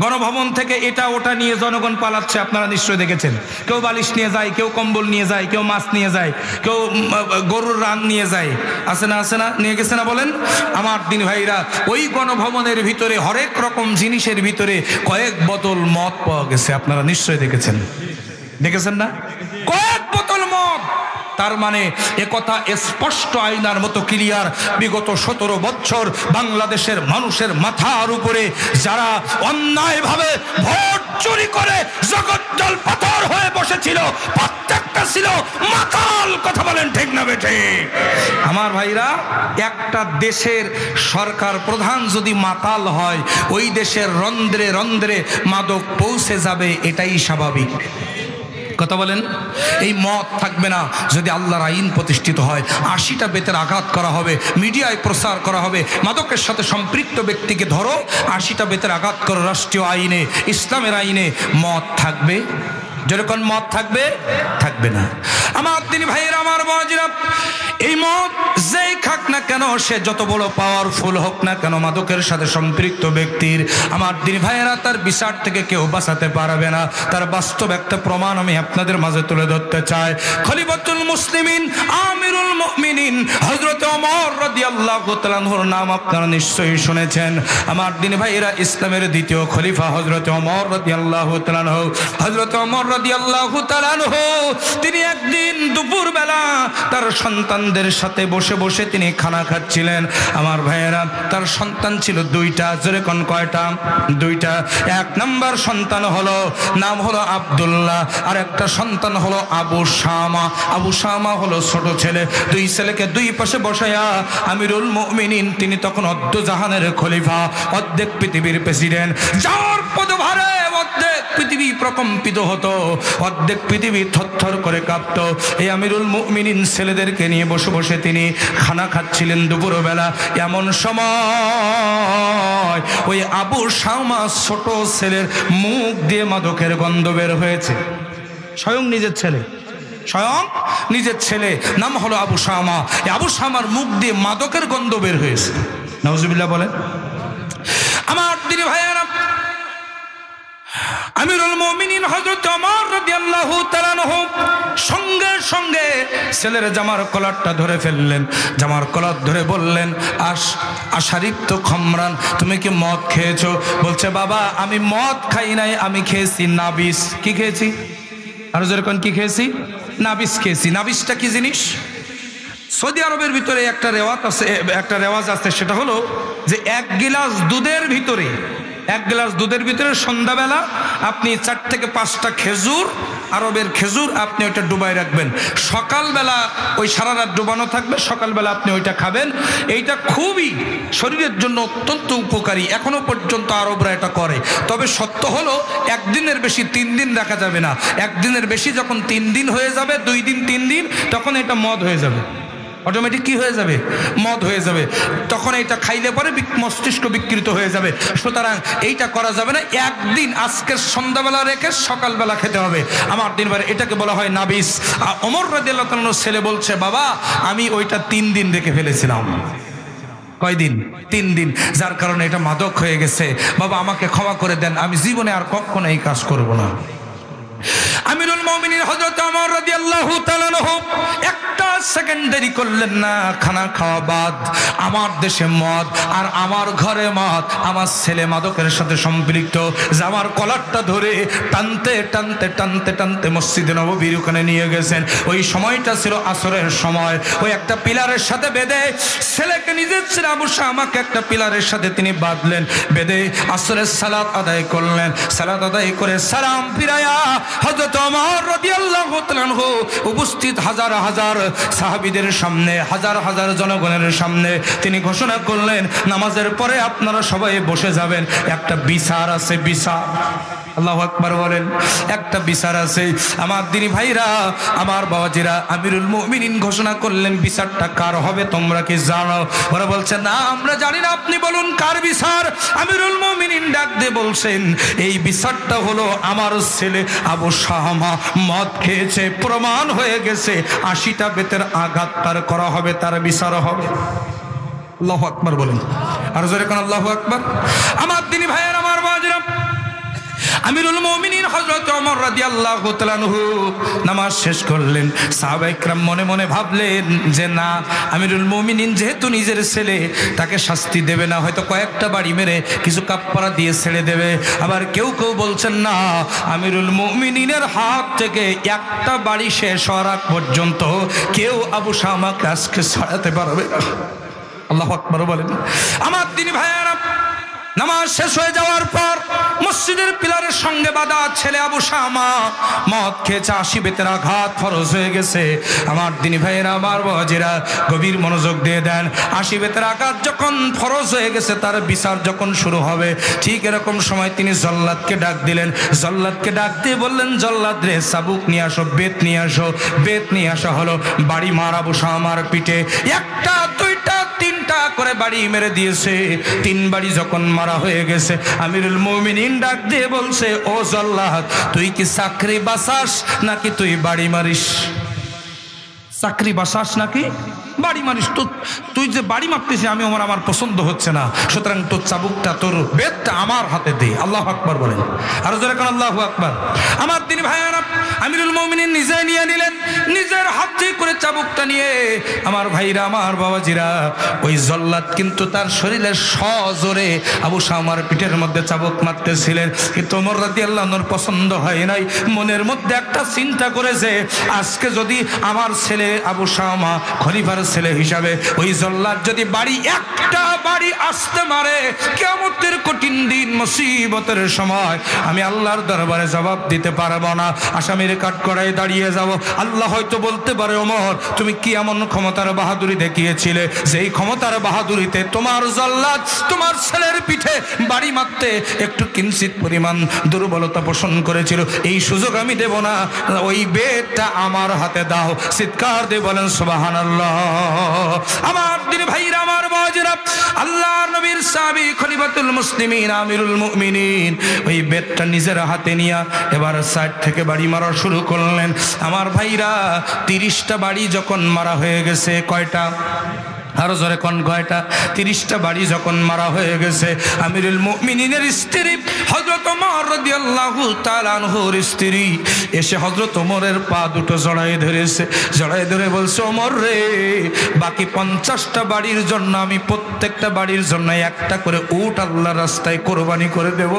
গণভবন থেকে এটা ওটা নিয়ে জনগণ পালাচ্ছে, আপনারা নিশ্চয়ই দেখেছেন। কেউ বালিশ নিয়ে যায়, কেউ কম্বল নিয়ে যায়, কেউ মাছ নিয়ে যায়, কেউ গরুর রান নিয়ে যায়। আছে না, আছে না? নিয়ে গেছে না বলেন? আমার দিন ভাইরা, ওই গণভবনের ভিতরে হরেক রকম জিনিসের ভিতরে কয়েক বোতল মদ পাওয়া গেছে। আপনারা নিশ্চয়ই দেখেছেন, দেখেছেন না? কয়েক বোতল মদ। তার মানে একথা স্পষ্ট আয়নার মতো ক্লিয়ার, বিগত 17 বছর বাংলাদেশের মানুষের মাথার উপরে যারা অন্যায়ভাবে ভোট চুরি করে জগজ্জল পাথর হয়ে বসেছিল, প্রত্যেকটা ছিল মাতাল। কথা বলেন ঠিক না বেঠে? আমার ভাইরা, একটা দেশের সরকার প্রধান যদি মাতাল হয়, ওই দেশের রন্ধ্রে রন্ধ্রে মাদক পৌঁছে যাবে, এটাই স্বাভাবিক। কথা বলেন। এই মদ থাকবে না যদি আল্লাহর আইন প্রতিষ্ঠিত হয়। 80টা বেতের আঘাত করা হবে, মিডিয়ায় প্রচার করা হবে, মাদকের সাথে সম্পৃক্ত ব্যক্তিকে ধরো, 80টা বেতের আঘাত করো। রাষ্ট্রীয় আইনে, ইসলামের আইনে মদ থাকবে। যেরকম মদ থাকবে, থাকবে না। আমার দিনী ভাইয়েরা, আমার বাবাজিরা, এই মদ যেই খাক না কেন, সে যত বড় পাওয়ারফুল হোক না কেন, মাদকের সাথে সম্পৃক্ত ব্যক্তির, আমার দিনী ভাইয়েরা, তার বিচার থেকে কেউ বাঁচাতে পারবে না। তার বাস্তব একটা প্রমাণ আমি আপনাদের মাঝে তুলে ধরতে চাই। খলিফাতুল মুসলিমিন, আমিরুল মুমিনিন হযরত ওমর রাদিয়াল্লাহু তাআলা আনহুর নাম আপনারা নিশ্চয়ই শুনেছেন। আমার দিনী ভাইয়েরা, ইসলামের দ্বিতীয় খলিফা হযরত ওমর রাদিয়াল্লাহু তাআলা আনহু, হযরত ওমর রাদিয়াল্লাহু তাআলা আনহু, তিনি একদিন দুপুর বেলা তার সন্তানদের সাথে বসে বসে তিনি খানা খাচ্ছিলেন। আমার ভাইয়েরা, তার সন্তান ছিল 2টা। জোরে কোন কয়টা? 2টা। 1 নাম্বার সন্তান হলো, নাম হলো আব্দুল্লাহ, আর একটা সন্তান হলো আবু শামা। আবু শামা হলো ছোট ছেলে। 2 ছেলেকে 2 পাশে বসায়া আমিরুল মুমিনিন, তিনি তখন অর্ধ জাহানের খলিফা, অর্ধেক পৃথিবীর প্রেসিডেন্ট, যার পদভারে অর্ধেক পৃথিবী প্রকম্পিত হতো, অর্ধেক পৃথিবী থরথর করে কাঁপত। এই আমিরুল মুমিনিন ছেলেদেরকে নিয়ে বসে বসে তিনি খানা খাচ্ছিলেন দুপুরবেলা। এমন সময় ওই আবু শামা ছোট ছেলের মুখ দিয়ে মাদকের গন্ধ বের হয়েছে। স্বয়ং নিজের ছেলে, নাম হলো আবু শামা। আবু শামার মুখ দিয়ে মাদকের গন্ধ বের হয়েছে। নাউজুবিল্লাহ বলেন। আমার দিনী ভাইয়েরা, আমিরুল মুমিনিন হযরত ওমর রাদিয়াল্লাহু তাআলা আনহু সঙ্গে সঙ্গে ছেলের জামার কলারটা ধরে ফেললেন। জামার কলার ধরে বললেন, আশারিবতু খামরান, তুমি কি মদ খেয়েছো? বলছে, বাবা আমি মদ খাই নাই, আমি খেয়েছি নাবিস। কি খেয়েছি? আর যখন কি খেয়েছি? নাবিস খেয়েছি। নাবিসটা কি জিনিস? সৌদি আরবের ভিতরে একটা রেওয়াজ আছে, সেটা হলো যে এক গ্লাস দুধের ভিতরে সন্ধ্যাবেলা আপনি 4 থেকে 5টা খেজুর, আরবের খেজুর, আপনি ওইটা ডুবাই রাখবেন। সকালবেলা ওই সারা রাত ডুবানো থাকবে, সকালবেলা আপনি ওইটা খাবেন। এইটা খুবই শরীরের জন্য অত্যন্ত উপকারী। এখনো পর্যন্ত আরবরা এটা করে। তবে সত্য হলো একদিনের বেশি 3 দিন রাখা যাবে না। একদিনের বেশি যখন 3 দিন হয়ে যাবে, 2 দিন 3 দিন, তখন এটা মদ হয়ে যাবে, অটোমেটিক কি হয়ে যাবে? মদ হয়ে যাবে। তখন এইটা খাইলে পরে মস্তিষ্ক বিকৃত হয়ে যাবে। সুতরাং এইটা করা যাবে না। একদিন আজকের সন্ধ্যাবেলা রেখে সকালবেলা খেতে হবে। আমার দিনবার এটাকে বলা হয় নাবিস। ওমর রাদিয়াল্লাহু তাআলার ছেলে বলছে, বাবা আমি ওইটা 3 দিন রেখে ফেলেছিলাম। কয়দিন? 3 দিন। যার কারণে এটা মাদক হয়ে গেছে। বাবা আমাকে ক্ষমা করে দেন, আমি জীবনে আর কখনো এই কাজ করব না। আমিরুল মুমিনিন হযরত ওমর রাদিয়াল্লাহু তাআলা আনহু একটা সেকেন্ড দেরি করলেন না। খানা খাওয়া বাদ, আমার দেশে মদ আর আমার ঘরে মদ, আমার ছেলে মাদকের সাথে সম্পৃক্ত। জামার কলারটা ধরে টানতে টানতে টানতে টানতে মসজিদে নববীর ওখানে নিয়ে গেছেন। ওই সময়টা ছিল আসরের সময়। ওই একটা পিলারের সাথে বেঁধে ছেলেকে, নিজের ছেলে আবু শামাকে একটা পিলারের সাথে তিনি বাঁধলেন, বেঁধে আসরের সালাত আদায় করলেন। সালাত আদায় করে সালাম ফিরায়া হযরত ওমর রাদিয়াল্লাহু তাআলা আনহু উপস্থিত হাজার হাজার সাহাবীদের সামনে, হাজার হাজার জনগণের সামনে তিনি ঘোষণা করলেন, নামাজের পরে আপনারা সবাই বসে যাবেন। একটা বিচার আছে, বিচার। আল্লাহু আকবার বলেন। একটা বিচার আছে। আমার দিনী ভাইরা, আমার বাবাজিরা, আমিরুল মুমিনিন ঘোষণা করলেন, বিচারটা কার হবে তোমরা কি জানো? ওরা বলছে, না আমরা জানি না, আপনি বলুন কার বিচার। আমিরুল মুমিনিন ডাক দিয়ে বলছেন, এই বিচারটা হলো আমার ছেলে আবু শামা মদ খেয়েছে, প্রমাণ হয়ে গেছে, 80টা বেতের আঘাত তার করা হবে, তার বিচার হবে। আল্লাহু আকবার বলেন। আর জোরে কোন আল্লাহু আকবার। আমার দিনী ভাইয়ের, আমার বাবাজিরা, আমিরুল মুমিনিন হযরত ওমর রাদিয়াল্লাহু তাআলা আনহু নামাজ শেষ করলেন। সাহাবায়ে কেরাম মনে মনে ভাবলেন যে না, আমিরুল মুমিনিন যেহেতু নিজের ছেলে, তাকে শাস্তি দেবে না, হয়তো কয়েকটা বাড়ি মেরে কিছু কাফফারা দিয়ে ছেড়ে দেবে। আবার কেউ কেউ বলছেন না, আমিরুল মুমিনিনের হাত থেকে একটা বাড়ি শেষ হওয়ার আগ পর্যন্ত কেউ আবু শামাকে আজকে ছাড়াতে পারবে না। আল্লাহু আকবার বলেন। আমার দিনী ভাইয়েরা, নামাজ শেষ হয়ে যাওয়ার পর মসজিদের পিলারের সঙ্গে বাঁধা ছেলে আবু শামা মদ খেয়েছে, 80 বেতের আঘাত ফরজ হয়ে গেছে। আমার দিনী ভাইয়েরা, আমার বাবাজিরা, গভীর মনোযোগ দিয়ে দেন। 80 বেতের আঘাত যখন ফরজ হয়ে গেছে, তার বিচার যখন শুরু হবে, ঠিক এরকম সময় তিনি জল্লাদকে ডাক দিলেন। জল্লাদকে ডাক দিয়ে বললেন, জল্লাদ রে, চাবুক নিয়ে আসো, বেত নিয়ে আসো। বেত নিয়ে আসা হলো। বাড়ি মার আবু শামার পিঠে 1টা 2টা 3টা করে বাড়ি মেরে দিয়েছে। 3 বাড়ি যখন মারা হয়ে গেছে, আমিরুল মুমিনিন ডাক দিয়ে বলছে, ও জল্লাদ, তুই কি চাকরি বাঁচাস নাকি তুই বাড়ি মারিস? চাকরি বাঁচাস নাকি বাড়ি মারিস? তো তুই যে বাড়ি মারতেছিস, আমি আমার পছন্দ হচ্ছে না, সুতরাং তোর চাবুকটা, তোর বেতটা আমার হাতে দে। আল্লাহু আকবার বলেন। আর জোরে কোন আল্লাহু আকবার। আমার দিনী ভাইয়েরা, আমিরুল মুমিনিন নিজে নিয়ে নিলেন, নিজের হাতে করে চাবুকটা নিয়ে, আমার ভাইরা, আমার বাবাজিরা, ওই জল্লাদ কিন্তু তার শরীরের সজোরে আবু শামার পিঠের মধ্যে চাবুক মারতেছিলেন। কিন্তু ওমর রাদিয়াল্লাহু আনহুর পছন্দ হয় নাই। মনের মধ্যে একটা চিন্তা করেছে, আজকে যদি আমার ছেলে আবু শামা খলিফার ছেলে হিসাবে ওই জল্লাদ যদি বাড়ি একটা বাড়ি আসতে মারে, কিয়ামতের কঠিন দিন মুসিবতের সময় আমি আল্লাহর দরবারে জবাব দিতে পারবো না, আসামির কাঠগড়ায় দাঁড়িয়ে যাব। আল্লাহ হয়তো বলতে পারে, ওমর তুমি কি এমন ক্ষমতার বাহাদুরি দেখিয়েছিলে যেই ক্ষমতার বাহাদুরিতে তোমার জল্লাদ তোমার ছেলের পিঠে বাড়ি মারতে একটু কিঞ্চিত পরিমাণ দুর্বলতা পোষণ করেছিল, এই সুযোগ আমি দেব না, ওই বেদটা আমার হাতে দাও। চিৎকার দিয়ে বলেন সুবহানাল্লাহ। আমার দিন ভাইরা, আমার বাজিরা, আল্লাহর নবীর সাহাবী খলিফাতুল মুসলিমিন আমিরুল মুমিনিন ওই বেদটা নিজের হাতে নিয়ে এবার সাইড থেকে বাড়ি মারা শুরু করলেন। আমার ভাইরা, 30টা বাড়ি যখন মারা হয়ে গেছে, কয়টা? আরো জোরে কোন কয়টা? 30টা বাড়ি যখন মারা হয়ে গেছে, আমিরুল মুমিনিনের স্ত্রী হযরত ওমর রাদিয়াল্লাহু তাআলা আনহুর স্ত্রী এসে হযরত ওমরের পা দুটো জড়ায় ধরেছে, জড়ায় ধরে বলছে, ওমর রে, বাকি 50টা বাড়ির জন্য আমি প্রত্যেকটা বাড়ির জন্য একটা করে উট আল্লাহর রাস্তায় কোরবানি করে দেব।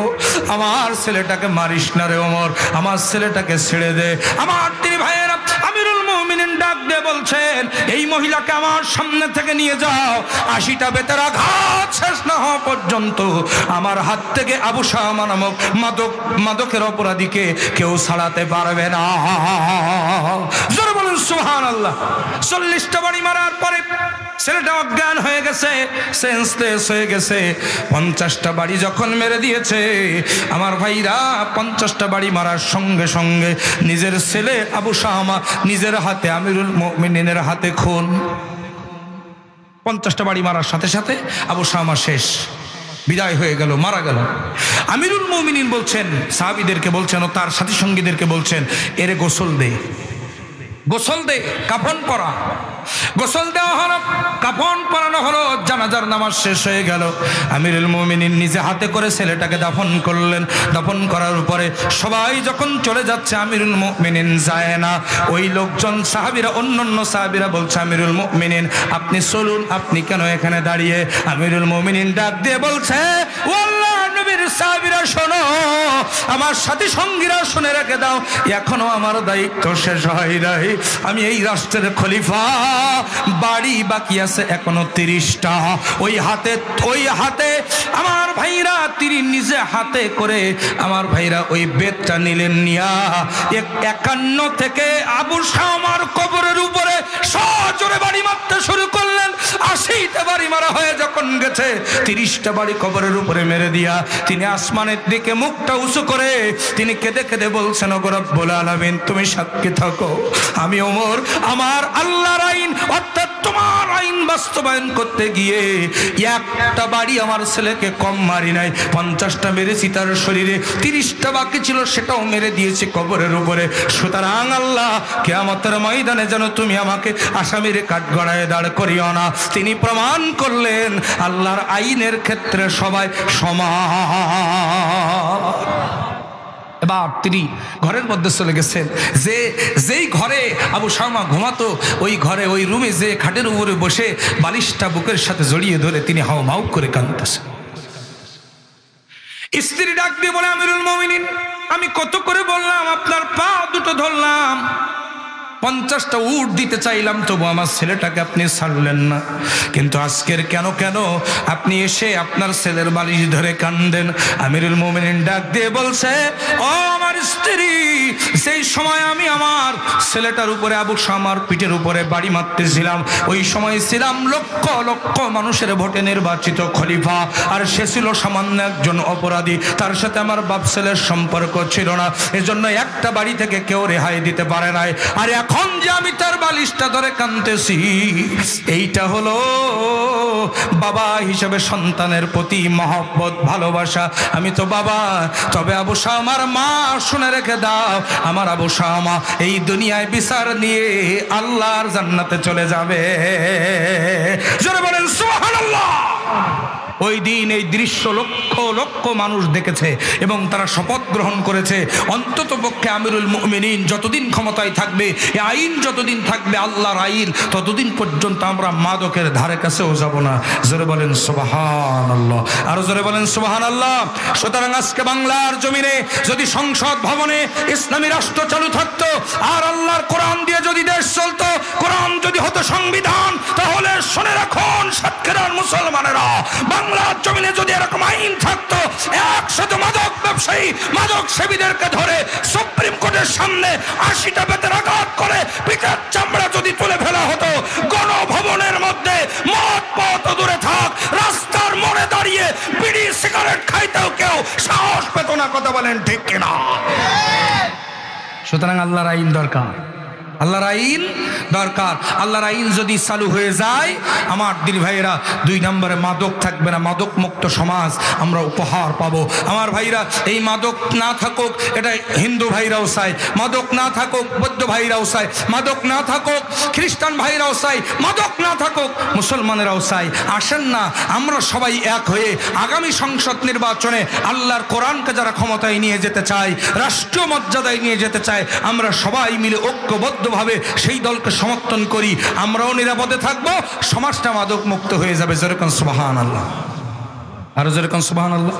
আমার ছেলেটাকে মারিস না রে ওমর, আমার ছেলেটাকে ছেড়ে দে। আমার তিনি ভাইয়েরা, আমিরুল মুমিনিন ডাক দিয়ে বলছেন, এই মহিলাকে আমার সামনে থেকে নিয়ে যাও, 80টা বেতের আঘাত শেষ না হওয়া পর্যন্ত আমার হাত থেকে আবু শামা নামক মাদকের অপরাধীকে কেউ ছাড়াতে পারবে না। জোরে বলুন সুবহানাল্লাহ। 40টা বাড়ি মারার পরে ছেলেটা অজ্ঞান হয়ে গেছে, সেন্সলেস হয়ে গেছে। 50টা বাড়ি যখন মেরে দিয়েছে, আমার ভাইরা, 50টা বাড়ি মারার সঙ্গে সঙ্গে নিজের ছেলে আবু শামা নিজের হাতে, আমিরুল মুমিনিনের হাতে খুন। 50টা বাড়ি মারার সাথে সাথে আবু শামা শেষ, বিদায় হয়ে গেল, মারা গেল। আমিরুল মুমিনিন বলছেন, সাহাবীদেরকে বলছেন ও তার সাথী সঙ্গীদেরকে বলছেন, এরে গোসল দে, গোসল দে, কাফন পরা। গোসল দেওয়া হলো, কাফন পরানো হলো, জানাজার নামাজ শেষ হয়ে গেল। আমিরুল মুমিনিন নিজে হাতে করে ছেলেটাকে দাফন করলেন। দাফন করার পরে সবাই যখন চলে যাচ্ছে, আমিরুল মুমিনিন যায় না। ওই লোকজন সাহাবীরা, অন্যান্য সাহাবীরা বলছে, আমিরুল মুমিনিন আপনি চলুন, আপনি কেন এখানে দাঁড়িয়ে? আমিরুল মুমিনিন ডাক দিয়ে বলছে, ও আল্লাহর নবীর সাহাবীরা শোনো, আমার সাথী সঙ্গীরা শুনে রেখে দাও, এখনো আমার দায়িত্ব শেষ হয় নাই। আমি এই রাষ্ট্রের খলিফা, বাড়ি বাকি আছে এখনো 30টা। ওই হাতে আমার ভাইরা, তিনি নিজে হাতে করে আমার ভাইরা ওই বেতটা নিলেন, নিয়া 51 থেকে আবু শামার কবরের উপরে সজোরে বাড়ি মারতে শুরু করলেন। 80টা বাড়ি মারা হয়ে যখন গেছে, 30টা বাড়ি কবরের উপরে মেরে দিয়া তিনি আসমানের দিকে মুখটা উঁচু করে তিনি কেঁদে কেঁদে বলছেন, ওগো রব্বুল আলামিন, তুমি সাক্ষী থাকো, আমি ওমর আমার আল্লাহর আইন অর্থাৎ তোমার আইন বাস্তবায়ন করতে গিয়ে একটা বাড়ি আমার ছেলেকে কম মারি নাই, 50টা মেরেছি তার শরীরে, 30টা বাকি ছিল সেটাও মেরে দিয়েছি কবরের উপরে। সুতরাং আল্লাহ, কিয়ামতের ময়দানে যেন তুমি আমাকে আসামির কাঠগড়ায় দাঁড় করিও না। তিনি প্রমাণ করলেন আল্লাহর আইনের ক্ষেত্রে সবাই সমান। এবার তিনি ঘরের মধ্যে চলে গেছেন। যেই ঘরে আবু শামা ঘুমাতো, ওই ঘরে, ওই রুমে, যে খাটের উপরে বসে বালিশটা বুকের সাথে জড়িয়ে ধরে তিনি হাও মাউ করে কাঁদতেছেন। স্ত্রী ডাক দিয়ে বলে, আমিরুল মুমিনিন, আমি কত করে বললাম, আপনার পা দুটো ধরলাম, 50টা উট দিতে চাইলাম, তবু আমার ছেলেটাকে আপনি ছাড়লেন না, কিন্তু আজকের কেন আপনি এসে আপনার ছেলের বালিশ ধরে কান্দেন? আমিরুল মুমিনিন ডাক দিয়ে বলছে, ও আমার স্ত্রী, সেই সময় আমি আমার ছেলেটার উপরে, আবু শামার পিঠের উপরে বাড়ি মারতেছিলাম, ওই সময় ছিলাম লক্ষ লক্ষ মানুষের ভোটে নির্বাচিত খলিফা, আর সে ছিল সামান্য একজন অপরাধী, তার সাথে আমার বাপ ছেলের সম্পর্ক ছিল না, এজন্য একটা বাড়ি থেকে কেউ রেহাই দিতে পারে নাই। আর এখন যে আমি তার বালিশটা ধরে কাঁদতেছি, এইটা হলো বাবা হিসেবে সন্তানের প্রতি মহব্বত, ভালোবাসা। আমি তো বাবা, তবে আবু শামার মা, শুনে রেখে দাও, আমার আবু শামা এই দুনিয়ায় বিচার নিয়ে আল্লাহর জান্নাতে চলে যাবে। জোরে বলেন সুবহানাল্লাহ। ওই দিন এই দৃশ্য লক্ষ লক্ষ মানুষ দেখেছে এবং তারা শপথ গ্রহণ করেছে, অন্তত পক্ষে আমিরুল মুমিনিন যতদিন ক্ষমতায় থাকবে, এই আইন যতদিন থাকবে, আল্লাহর আইন, ততদিন পর্যন্ত আমরা মাদকের ধারে কাছেও যাব না। জোরে বলেন সুবহানাল্লাহ, আরো জোরে বলেন সুবহানাল্লাহ। সুতরাং আজকে বাংলার জমিনে যদি সংসদ ভবনে ইসলামী রাষ্ট্র চালু থাকতো, আর আল্লাহর কোরআন দিয়ে যদি দেশ চলতো, কোরআন যদি হতো সংবিধান, তাহলে শুনে রাখুন সাতক্ষীরার মুসলমানেরা, বাংলার জমিনে যদি এরকম আইন থাকতো, 100 মাদক ব্যবসায়ী মাদক সেবীদেরকে ধরে সুপ্রিম কোর্টের সামনে 80টা বেতের আঘাত করে পিঠের চামড়া যদি তুলে ফেলা হতো, গণভবনের মধ্যে মদ পথ দূরে থাক, রাস্তার মোড়ে দাঁড়িয়ে বিড়ি সিগারেট খাইতেও কেউ সাহস পেত না। কথা বলেন ঠিক কিনা? সুতরাং আল্লাহর আইন দরকার, আল্লাহর আইন দরকার। আল্লাহর আইন যদি চালু হয়ে যায়, আমার দিল ভাইরা, 2 নম্বরে মাদক থাকবে না, মাদক মুক্ত সমাজ আমরা উপহার পাবো। আমার ভাইরা, এই মাদক না থাকুক, এটা হিন্দু ভাইরাও চায়, মাদক না থাকুক বৌদ্ধ ভাইরাও চায়, মাদক না থাকুক খ্রিস্টান ভাইরাও চায়, মাদক না থাকুক মুসলমানেরাও চায়। আসেন না আমরা সবাই এক হয়ে আগামী সংসদ নির্বাচনে আল্লাহর কোরআনকে যারা ক্ষমতায় নিয়ে যেতে চায়, রাষ্ট্রীয় মর্যাদায় নিয়ে যেতে চায়, আমরা সবাই মিলে ঐক্যবদ্ধ ভাবে সেই দলকে সমর্থন করি, আমরাও নিরাপদে থাকবো, সমাজটা মাদক মুক্ত হয়ে যাবে। যেরকম সুবহানাল্লাহ, আরো যেরকম সুবহানাল্লাহ।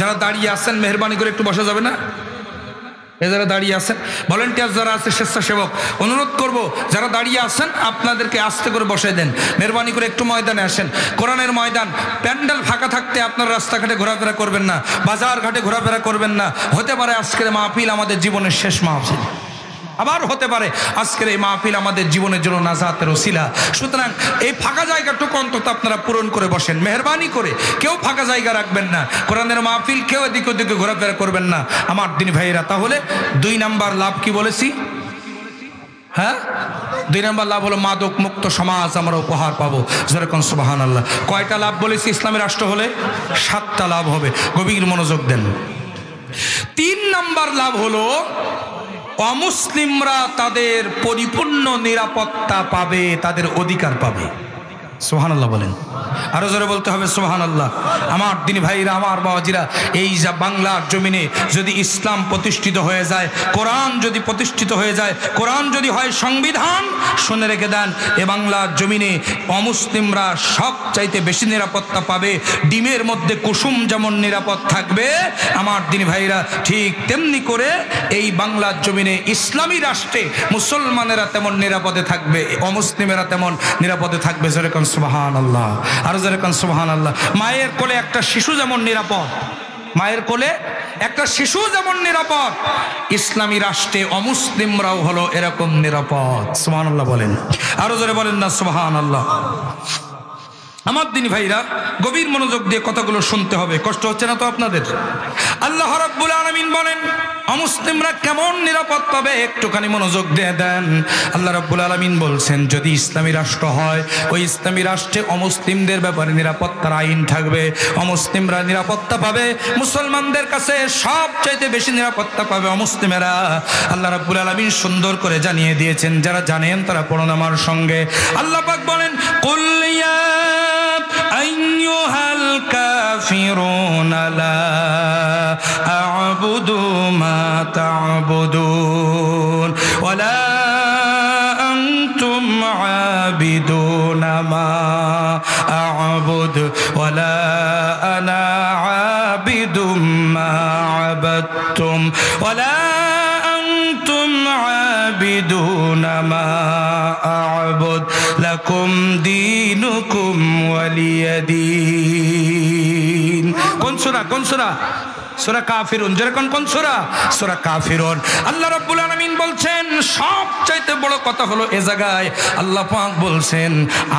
যারা দাঁড়িয়ে আছেন মেহরবানি করে একটু বসা যাবে না? এই যারা দাঁড়িয়ে আছেন, ভলেন্টিয়ার যারা আছে, স্বেচ্ছাসেবক, অনুরোধ করব যারা দাঁড়িয়ে আছেন আপনাদেরকে আস্তে করে বসাই দেন, মেহরবানি করে একটু ময়দানে আসেন। কোরআনের ময়দান, প্যান্ডেল ফাঁকা থাকতে আপনার রাস্তাঘাটে ঘোরাফেরা করবেন না, বাজার ঘাটে ঘোরাফেরা করবেন না। হতে পারে আজকের মাহফিল আমাদের জীবনের শেষ মাহফিল, আবার হতে পারে আজকের এই মাহফিল আমাদের জীবনের জন্য নাজাতের ওসিলা। সুতরাং এই ফাঁকা জায়গাটুকু অন্তত আপনারা পূরণ করে বসেন, মেহরবানি করে। কেউ ফাঁকা জায়গা রাখবেন না, কোরআনের মাহফিল কেউ এদিক ওদিকে ঘোরাফেরা করবেন না আমার দিনী ভাইয়েরা। তাহলে 2 নম্বর লাভ কি বলেছি? হ্যাঁ, 2 নম্বর লাভ হলো মাদক মুক্ত সমাজ আমরা উপহার পাবো। যেরকম সুবহানাল্লাহ। কয়টা লাভ বলেছি? ইসলামী রাষ্ট্র হলে 7টা লাভ হবে, গভীর মনোযোগ দেন। 3 নম্বর লাভ হলো অমুসলিমরা তাদের পরিপূর্ণ নিরাপত্তা পাবে, তাদের অধিকার পাবে। সুবহানাল্লাহ বলেন, আরো জোরে বলতে হবে সুবহানাল্লাহ। আমার দিনী ভাইরা, আমার বাবাজিরা, এই যা বাংলার জমিনে যদি ইসলাম প্রতিষ্ঠিত হয়ে যায়, কোরআন যদি প্রতিষ্ঠিত হয়ে যায়, কোরআন যদি হয় সংবিধান, শুনে রেখে দেন, এ বাংলার জমিনে অমুসলিমরা সব চাইতে বেশি নিরাপত্তা পাবে। ডিমের মধ্যে কুসুম যেমন নিরাপদ থাকবে, আমার দিনী ভাইরা, ঠিক তেমনি করে এই বাংলার জমিনে ইসলামী রাষ্ট্রে মুসলমানেরা তেমন নিরাপদে থাকবে, অমুসলিমেরা তেমন নিরাপদে থাকবে। যেরকম সুবহানাল্লাহ, আরো যেরকম সুবহানাল্লাহ। মায়ের কোলে একটা শিশু যেমন নিরাপদ, মায়ের কোলে একটা শিশু যেমন নিরাপদ, ইসলামী রাষ্ট্রে অমুসলিমরাও হলো এরকম নিরাপদ। সুবহানাল্লাহ বলেন, আরো জোরে বলেন না সুবহানাল্লাহ। আমার দিনী ভাইরা, গভীর মনোযোগ দিয়ে কথাগুলো শুনতে হবে, কষ্ট হচ্ছে না তো আপনাদের? আল্লাহ রাব্বুল আলামিন বলেন অমুসলিমরা কেমন নিরাপদ পাবে, একটুখানি মনোযোগ দিয়ে দেন। আল্লাহ রাব্বুল আলামিন বলছেন, যদি ইসলামী রাষ্ট্র হয়, ওই ইসলামী রাষ্ট্রে অমুসলিমদের ব্যাপারে নিরাপত্তার আইন থাকবে, অমুসলিমরা নিরাপত্তা পাবে। মুসলমানদের কাছে সবচাইতে বেশি নিরাপত্তা পাবে অমুসলিমেরা। আল্লাহ রাব্বুল আলামিন সুন্দর করে জানিয়ে দিয়েছেন, যারা জানেন তারা পড়ুন আমার সঙ্গে। আল্লাহ পাক বলেন, কুল ইয়া আইয়ুহাল কাফিরুনা লা আ'বুদু মা তা'বুদুন ওয়ালা আনতুম আবিদুনা মা আ'বুদু ওয়ালা আনা আবিদুম মা আবাদতুম ওয়ালা আনতুম আবিদুনা মা আ'বুদ লাকুম দীনুকুম ওয়ালিয়াদিন। কোন সূরা? কোন সূরা? সূরা কাফিরুন। যেরকম কোন সূরা? সূরা কাফিরুন। আল্লাহ রাব্বুল আলামিন বলছেন, সবচাইতে বড় কথা হলো এ জায়গায় আল্লাহ পাক বলছেন,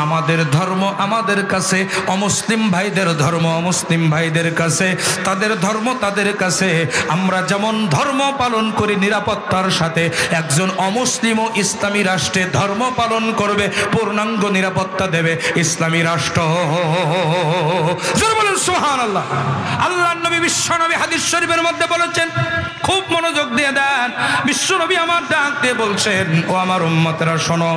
আমাদের ধর্ম আমাদের কাছে, অমুসলিম ভাইদের ধর্ম অমুসলিম ভাইদের কাছে, তাদের ধর্ম তাদের কাছে। আমরা যেমন ধর্ম পালন করি নিরাপত্তার সাথে, একজন অমুসলিমও ইসলামী রাষ্ট্রে ধর্ম পালন করবে, পূর্ণাঙ্গ নিরাপত্তা দেবে ইসলামী রাষ্ট্র। জোরে বলেন সুবহানাল্লাহ। আল্লাহর নবী বিশ্বনবী হাদিস শরীফের মধ্যে বলেছেন, খুব মনোযোগ দিয়ে দেন, বিশ্বনবী আমার ডাক দিয়ে বলছেন, ও আমার উম্মতেরা শোনো,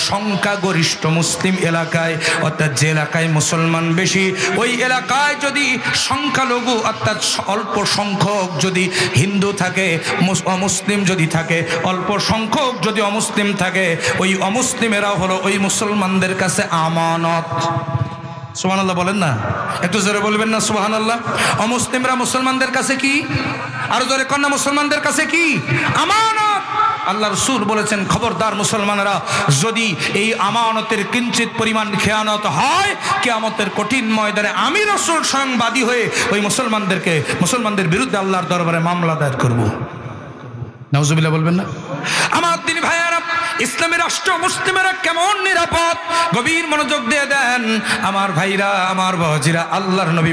সংখ্যাগরিষ্ঠ মুসলিম এলাকায়, অর্থাৎ যে এলাকায় মুসলমান বেশি, ওই এলাকায় যদি সংখ্যালঘু অর্থাৎ অল্প সংখ্যক যদি হিন্দু থাকে, অমুসলিম যদি থাকে, অল্প সংখ্যক যদি অমুসলিম থাকে, ওই অমুসলিমেরাও হলো ওই মুসলমানদের কাছে আমানত। সুবহানাল্লাহ বলেন না, একটু জোরে বলবেন না সুবহানাল্লাহ। অমুসলিমরা মুসলমানদের কাছে কি? আরো জোরে কন্যা, মুসলমানদের কাছে কি? আমানত। আল্লাহ রাসূল বলেছেন, খবরদার মুসলমানেরা, যদি এই আমানতের কিঞ্চিত পরিমাণ খেয়ানত হয়, কিয়ামতের কঠিন ময়দানে আমি রাসূল স্বয়ং বাদী হয়ে ওই মুসলমানদের বিরুদ্ধে আল্লাহর দরবারে মামলা দায়ের করব। নাউজুবিল্লাহ বলবেন না? আমার দিনী ভাইয়ারা, ইসলামের রাষ্ট্র মুসলিমেরা কেমন নিরাপদ, গভীর মনোযোগ দিয়ে দেন আমার ভাইরা, আমার বাবাজিরা। আল্লাহর নবী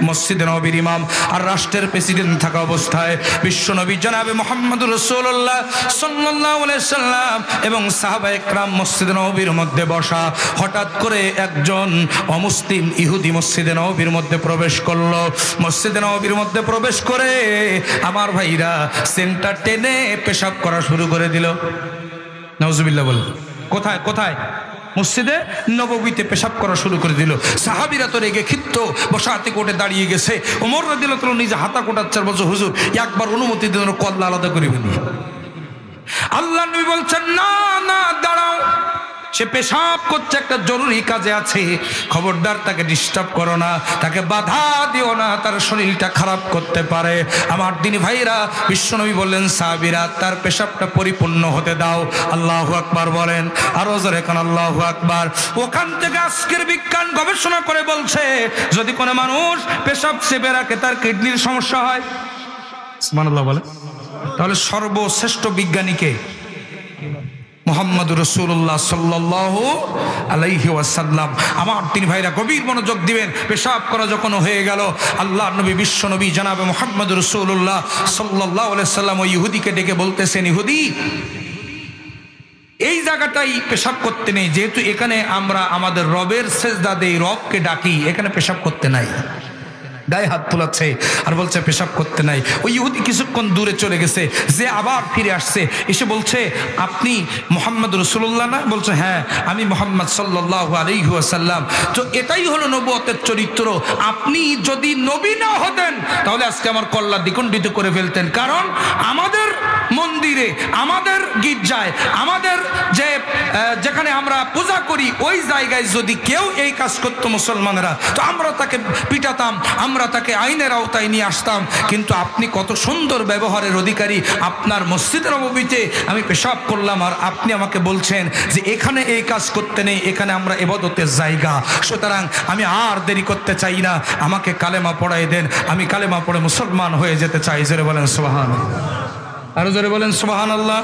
মসজিদে নববীর ইমাম আর রাষ্ট্রের প্রেসিডেন্ট থাকা অবস্থায় বিশ্ব নবী জনাবে মুহাম্মদুর রাসূলুল্লাহ সাল্লাল্লাহু আলাইহি সাল্লাম এবং সাহাবায়ে কেরাম মসজিদে নববীর মধ্যে বসা। হঠাৎ করে একজন অমুসলিম ইহুদি মসজিদে নববীর মধ্যে প্রবেশ করলো। মসজিদে নববীর মধ্যে প্রবেশ করে আমার ভাইরা সেন্টার টেনে পেশাব করা শুরু করে দিল। নাউজুবিল্লাহ বল। কোথায় কোথায়? মসজিদে নববীতে পেশাব করা শুরু করে দিল। সাহাবীরা তো রেগে ক্ষিপ্ত, বসা হাতে কোটে দাঁড়িয়ে গেছে। ওমর রাদিয়াল্লাহু তাআলা নিজে হাতা কোটাচ্ছে, বলছে হুজুর একবার অনুমতি দিন, কল্লা আলাদা করে ফেলি। আল্লাহ নবী বলছেন, না না, দাঁড়াও, সে পেশাব করছে, একটা জরুরি কাজে আছে, খবরদার তাকে ডিস্টার্ব করো না, তাকে বাধা দিও না, তার শরীরটা খারাপ করতে পারে। আমার দিনী ভাইরা, বিশ্বনবী বললেন, সাহাবীরা তার পেশাবটা পরিপূর্ণ হতে দাও। আল্লাহু আকবার বলেন, আরো জোরে কান আল্লাহু আকবার। ওখান থেকে আজকের বিজ্ঞান গবেষণা করে বলছে, যদি কোনো মানুষ পেশাব চেপে রাখে তার কিডনির সমস্যা হয়। সুবহানাল্লাহ বলে। তাহলে সর্বশ্রেষ্ঠ বিজ্ঞানীকে মুহাম্মদুর রাসূলুল্লাহ সাল্লাল্লাহু আলাইহি ওয়াসাল্লাম। আমার তিন ভাইরা গভীর মনোযোগ দিবেন। পেশাব করা যখন হয়ে গেল, আল্লাহর নবী বিশ্ব নবী জনাবে মুহাম্মদুর রাসূলুল্লাহ সাল্লাল্লাহু আলাইহি ওয়াসাল্লাম ওই ইহুদিকে ডেকে বলতেছেন, ইহুদি, এই জায়গাটাই পেশাব করতে নেই, যেহেতু এখানে আমরা আমাদের রবের সেজদা দেই, রবকে ডাকি, এখানে পেশাব করতে নাই। গায়ে হাত তোলাচ্ছে আর বলছে পেশাব করতে নাই। ওই ইহুদি কিছুক্ষণ দূরে চলে গেছে, যে আবার ফিরে আসছে, এসে বলছে, আপনি মুহাম্মদ রাসূলুল্লাহ না? বলছে, হ্যাঁ আমি মুহাম্মদ সাল্লাল্লাহু আলাইহি ওয়াসাল্লাম। তো এটাই হলো নবুয়তের চরিত্র। আপনি যদি নবী না হতেন তাহলে আজকে আমার কল্লা দ্বিখণ্ডিত করে ফেলতেন। কারণ আমাদের মন্দিরে, আমাদের গির্জায়, আমাদের যেখানে আমরা পূজা করি, ওই জায়গায় যদি কেউ এই কাজ করতো মুসলমানেরা, তো আমরা তাকে পিটাতাম, আমরা তাকে আইনের আওতায় নিয়ে আসতাম। কিন্তু আপনি কত সুন্দর ব্যবহারের অধিকারী, আপনার মসজিদে নববীতে আমি পেশাব করলাম আর আপনি আমাকে বলছেন যে এখানে এই কাজ করতে নেই, এখানে আমরা ইবাদতের জায়গা। সুতরাং আমি আর দেরি করতে চাই না, আমাকে কালেমা পড়াই দেন, আমি কালেমা পড়ে মুসলমান হয়ে যেতে চাই। জোরে বলেন সুবহানাল্লাহ, আরো জোরে বলেন সুবহানাল্লাহ।